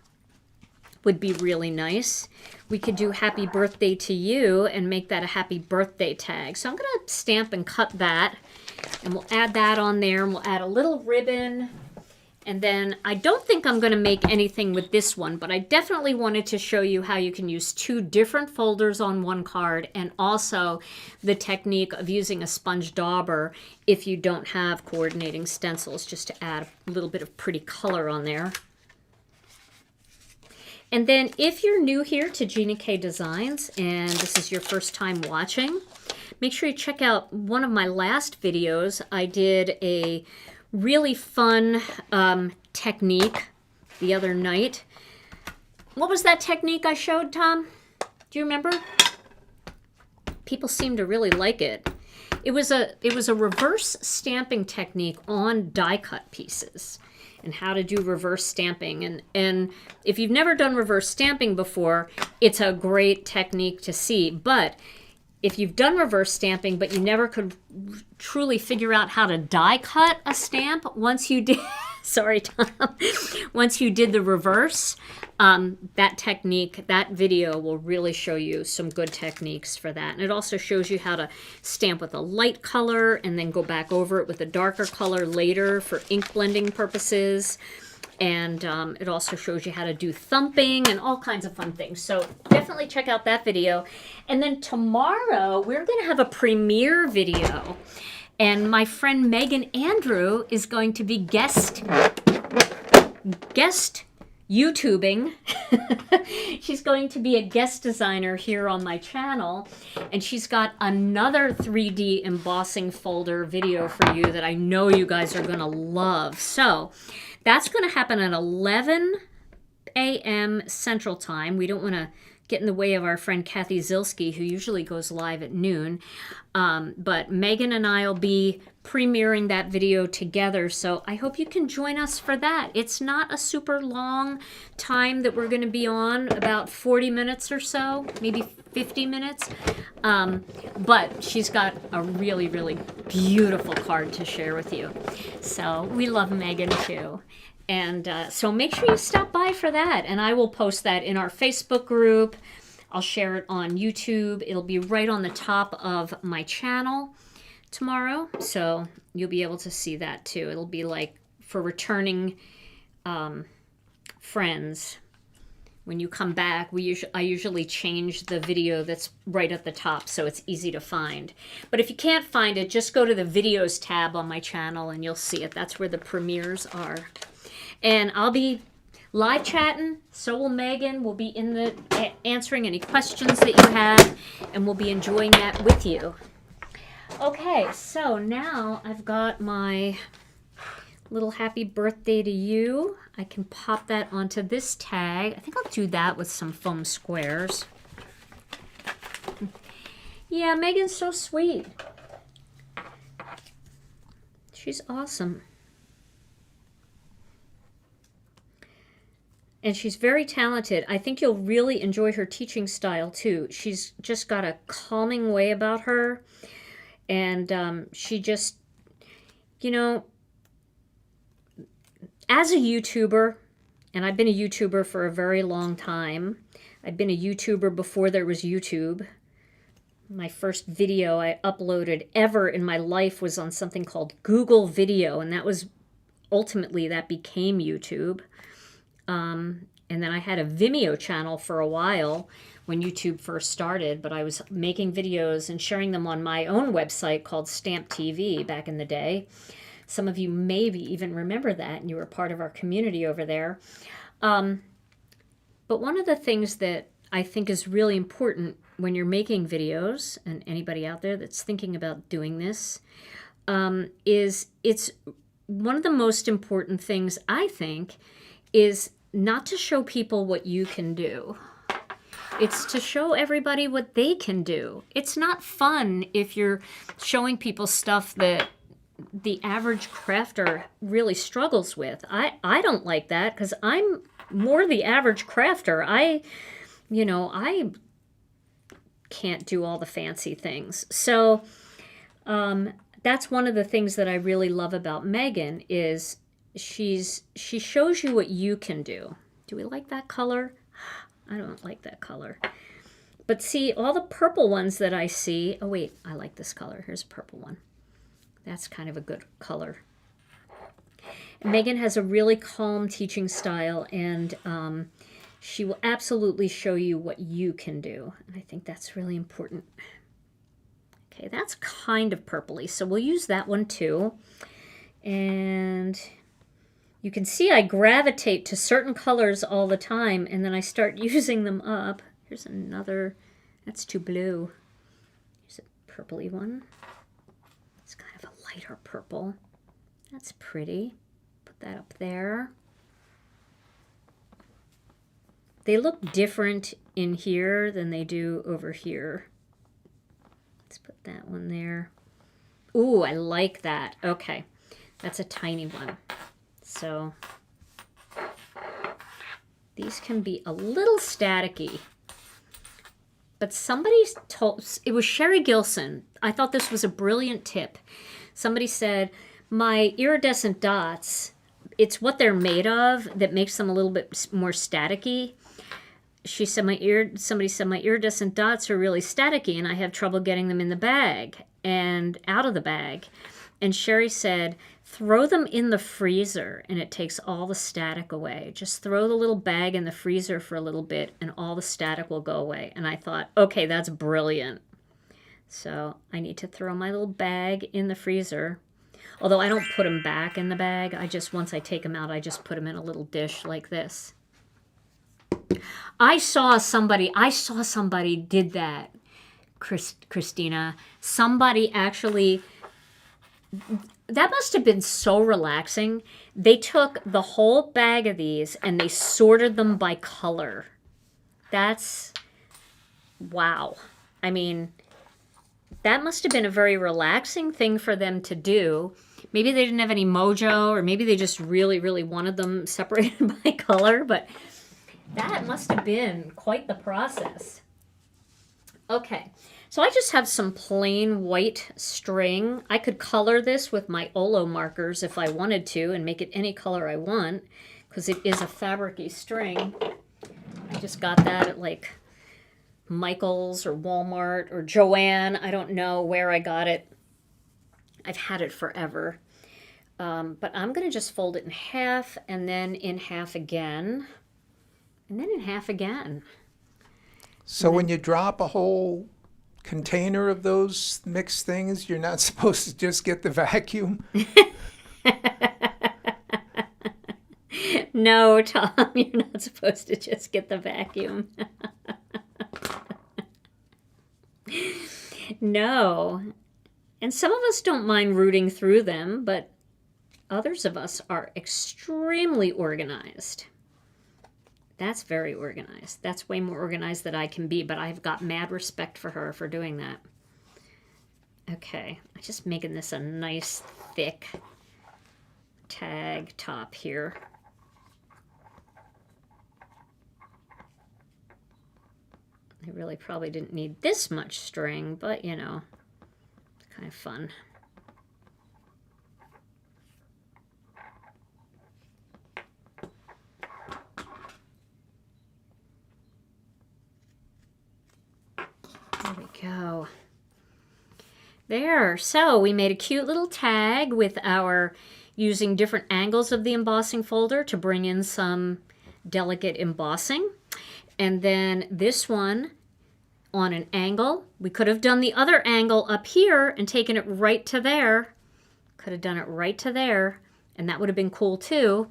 would be really nice. We could do happy birthday to you and make that a happy birthday tag. So I'm going to stamp and cut that, and we'll add that on there, and we'll add a little ribbon. And then I don't think I'm going to make anything with this one, but I definitely wanted to show you how you can use 2 different folders on one card, and also the technique of using a sponge dauber if you don't have coordinating stencils, just to add a little bit of pretty color on there. And then if you're new here to Gina K Designs and this is your first time watching, make sure you check out one of my last videos. I did a really fun technique the other night. What was that technique I showed, Tom? Do you remember? People seem to really like it. It was a reverse stamping technique on die cut pieces, and how to do reverse stamping. And if you've never done reverse stamping before, it's a great technique to see. But if you've done reverse stamping, but you never could truly figure out how to die cut a stamp once you did, sorry, Tom, once you did the reverse, that technique, that video will really show you some good techniques for that. And it also shows you how to stamp with a light color and then go back over it with a darker color later for ink blending purposes. And it also shows you how to do thumping and all kinds of fun things. So definitely check out that video. And then tomorrow we're going to have a premiere video. And my friend Megan Andrew is going to be guest YouTubing. She's going to be a guest designer here on my channel, and she's got another 3D embossing folder video for you that I know you guys are going to love. So that's going to happen at 11 a.m. Central Time. We don't want to get in the way of our friend Kathy Zilski, who usually goes live at noon. But Megan and I will be premiering that video together, so I hope you can join us for that. It's not a super long time that we're going to be on, about 40 minutes or so, maybe 50 minutes. But she's got a really, really beautiful card to share with you. So we love Megan too. And so make sure you stop by for that. And I will post that in our Facebook group. I'll share it on YouTube. It'll be right on the top of my channel tomorrow. So you'll be able to see that too. It'll be like for returning friends. When you come back, I usually change the video that's right at the top so it's easy to find. But if you can't find it, just go to the videos tab on my channel and you'll see it. That's where the premieres are. And I'll be live chatting, so will Megan. We'll be in the answering any questions that you have, and we'll be enjoying that with you. Okay, so now I've got my little happy birthday to you. I can pop that onto this tag. I think I'll do that with some foam squares. Yeah, Megan's so sweet. She's awesome. And she's very talented. I think you'll really enjoy her teaching style too. She's just got a calming way about her. And she just, you know, as a YouTuber, and I've been a YouTuber for a very long time. I've been a YouTuber before there was YouTube. My first video I uploaded ever in my life was on something called Google Video. And that was, ultimately, that became YouTube. And then I had a Vimeo channel for a while when YouTube first started, but I was making videos and sharing them on my own website called Stamp TV back in the day. Some of you maybe even remember that, and you were part of our community over there. But one of the things that I think is really important when you're making videos, and anybody out there that's thinking about doing this, is it's one of the most important things, I think, is not to show people what you can do. It's to show everybody what they can do. It's not fun if you're showing people stuff that the average crafter really struggles with. I don't like that because I'm more the average crafter. I can't do all the fancy things. So that's one of the things that I really love about Megan is she shows you what you can do. Do we like that color? I don't like that color. But see, all the purple ones that I see, oh wait, I like this color. Here's a purple one. That's kind of a good color. Megan has a really calm teaching style, and she will absolutely show you what you can do. And I think that's really important. Okay, that's kind of purpley, so we'll use that one too. And you can see I gravitate to certain colors all the time, and then I start using them up. Here's another, that's too blue. Here's a purpley one. It's kind of a lighter purple. That's pretty. Put that up there. They look different in here than they do over here. Let's put that one there. Ooh, I like that. Okay, that's a tiny one. So these can be a little staticky. But somebody told, it was Sherry Gilson. I thought this was a brilliant tip. Somebody said, my iridescent dots, it's what they're made of that makes them a little bit more staticky. She said, somebody said, my iridescent dots are really staticky and I have trouble getting them in the bag and out of the bag. And Sherry said, throw them in the freezer and it takes all the static away. Just throw the little bag in the freezer for a little bit and all the static will go away. And I thought, okay, that's brilliant. So I need to throw my little bag in the freezer. Although I don't put them back in the bag. Once I take them out, I just put them in a little dish like this. I saw somebody did that, Christina. Somebody actually, that must have been so relaxing. They took the whole bag of these and they sorted them by color. That's, wow. I mean, that must have been a very relaxing thing for them to do. Maybe they didn't have any mojo, or maybe they just really, really wanted them separated by color, but that must have been quite the process. Okay, so I just have some plain white string. I could color this with my Olo markers if I wanted to and make it any color I want, because it is a fabric-y string. I just got that at like Michael's or Walmart or Joann. I don't know where I got it. I've had it forever. But I'm going to just fold it in half and then in half again. And then in half again. So when you drop a whole container of those mixed things, you're not supposed to just get the vacuum? No, Tom, you're not supposed to just get the vacuum. No. And some of us don't mind rooting through them, but others of us are extremely organized. That's very organized. That's way more organized than I can be, but I've got mad respect for her for doing that. Okay, I'm just making this a nice thick tag top here. I really probably didn't need this much string, but you know, it's kind of fun. There we go. There, so we made a cute little tag with our using different angles of the embossing folder to bring in some delicate embossing. And then this one on an angle. We could have done the other angle up here and taken it right to there. Could have done it right to there, and that would have been cool too.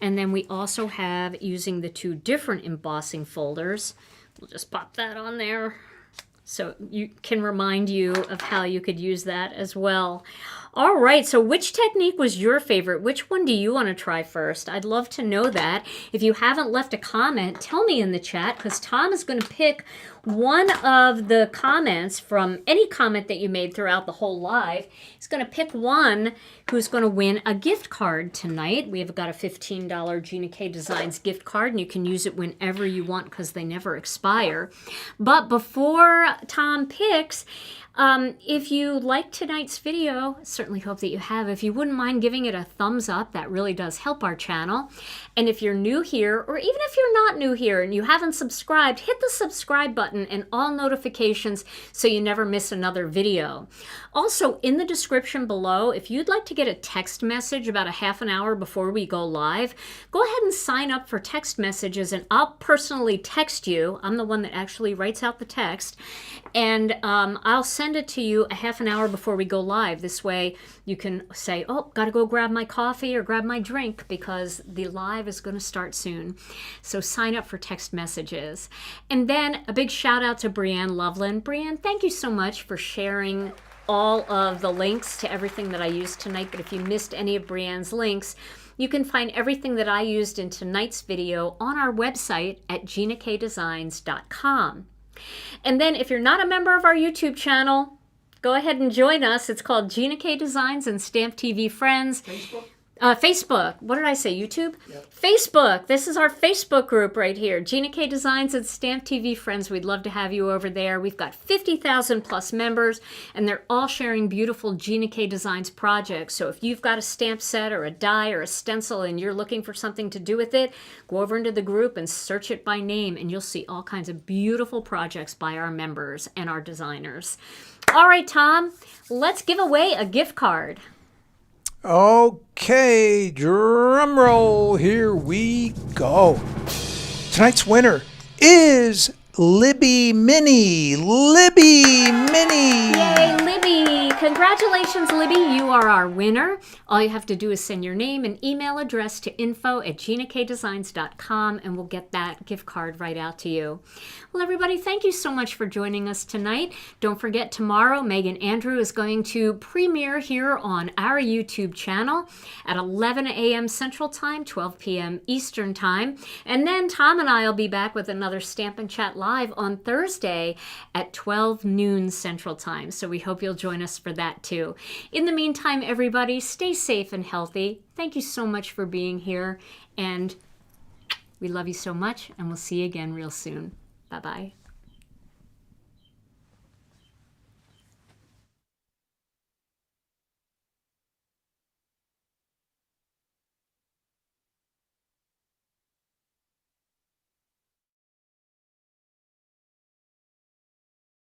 And then we also have, using the two different embossing folders, We'll just pop that on there so you can remind you of how you could use that as well. All right, so which technique was your favorite? Which one do you want to try first? I'd love to know that. If you haven't left a comment, tell me in the chat, because Tom is going to pick one of the comments from any comment that you made throughout the whole live. He's going to pick one who's going to win a gift card tonight. We've got a $15 Gina K Designs gift card, and you can use it whenever you want because they never expire. But before Tom picks, if you liked tonight's video, certainly hope that you have. If you wouldn't mind giving it a thumbs up, that really does help our channel. And if you're new here, or even if you're not new here and you haven't subscribed, hit the subscribe button and all notifications so you never miss another video. Also, in the description below, if you'd like to get a text message about a half an hour before we go live, go ahead and sign up for text messages and I'll personally text you. I'm the one that actually writes out the text. And I'll send it to you a half an hour before we go live. This way you can say, oh, gotta go grab my coffee or grab my drink because the live is going to start soon. So sign up for text messages. And then a big shout out to Brianne Loveland. Brianne, thank you so much for sharing all of the links to everything that I used tonight. But if you missed any of Brianne's links, you can find everything that I used in tonight's video on our website at ginakdesigns.com. And then if you're not a member of our YouTube channel, go ahead and join us. It's called Gina K Designs and Stamp TV Friends. Facebook. What did I say? YouTube? Yep. Facebook. This is our Facebook group right here. Gina K Designs and Stamp TV Friends. We'd love to have you over there. We've got 50,000 plus members, and they're all sharing beautiful Gina K Designs projects. So if you've got a stamp set or a die or a stencil and you're looking for something to do with it, go over into the group and search it by name, and you'll see all kinds of beautiful projects by our members and our designers. All right, Tom, let's give away a gift card. Okay, drum roll, here we go. Tonight's winner is Libby Mini. Libby Mini. Yay, Libby. Congratulations, Libby. You are our winner. All you have to do is send your name and email address to info@ginakdesigns.com and we'll get that gift card right out to you. Well, everybody, thank you so much for joining us tonight. Don't forget, tomorrow, Megan Andrew is going to premiere here on our YouTube channel at 11 a.m. Central Time, 12 p.m. Eastern Time. And then Tom and I will be back with another Stamp and Chat Live on Thursday at 12 noon Central Time. So we hope you'll join us for that too. In the meantime, everybody, stay safe and healthy. Thank you so much for being here. And we love you so much, and we'll see you again real soon. Bye-bye.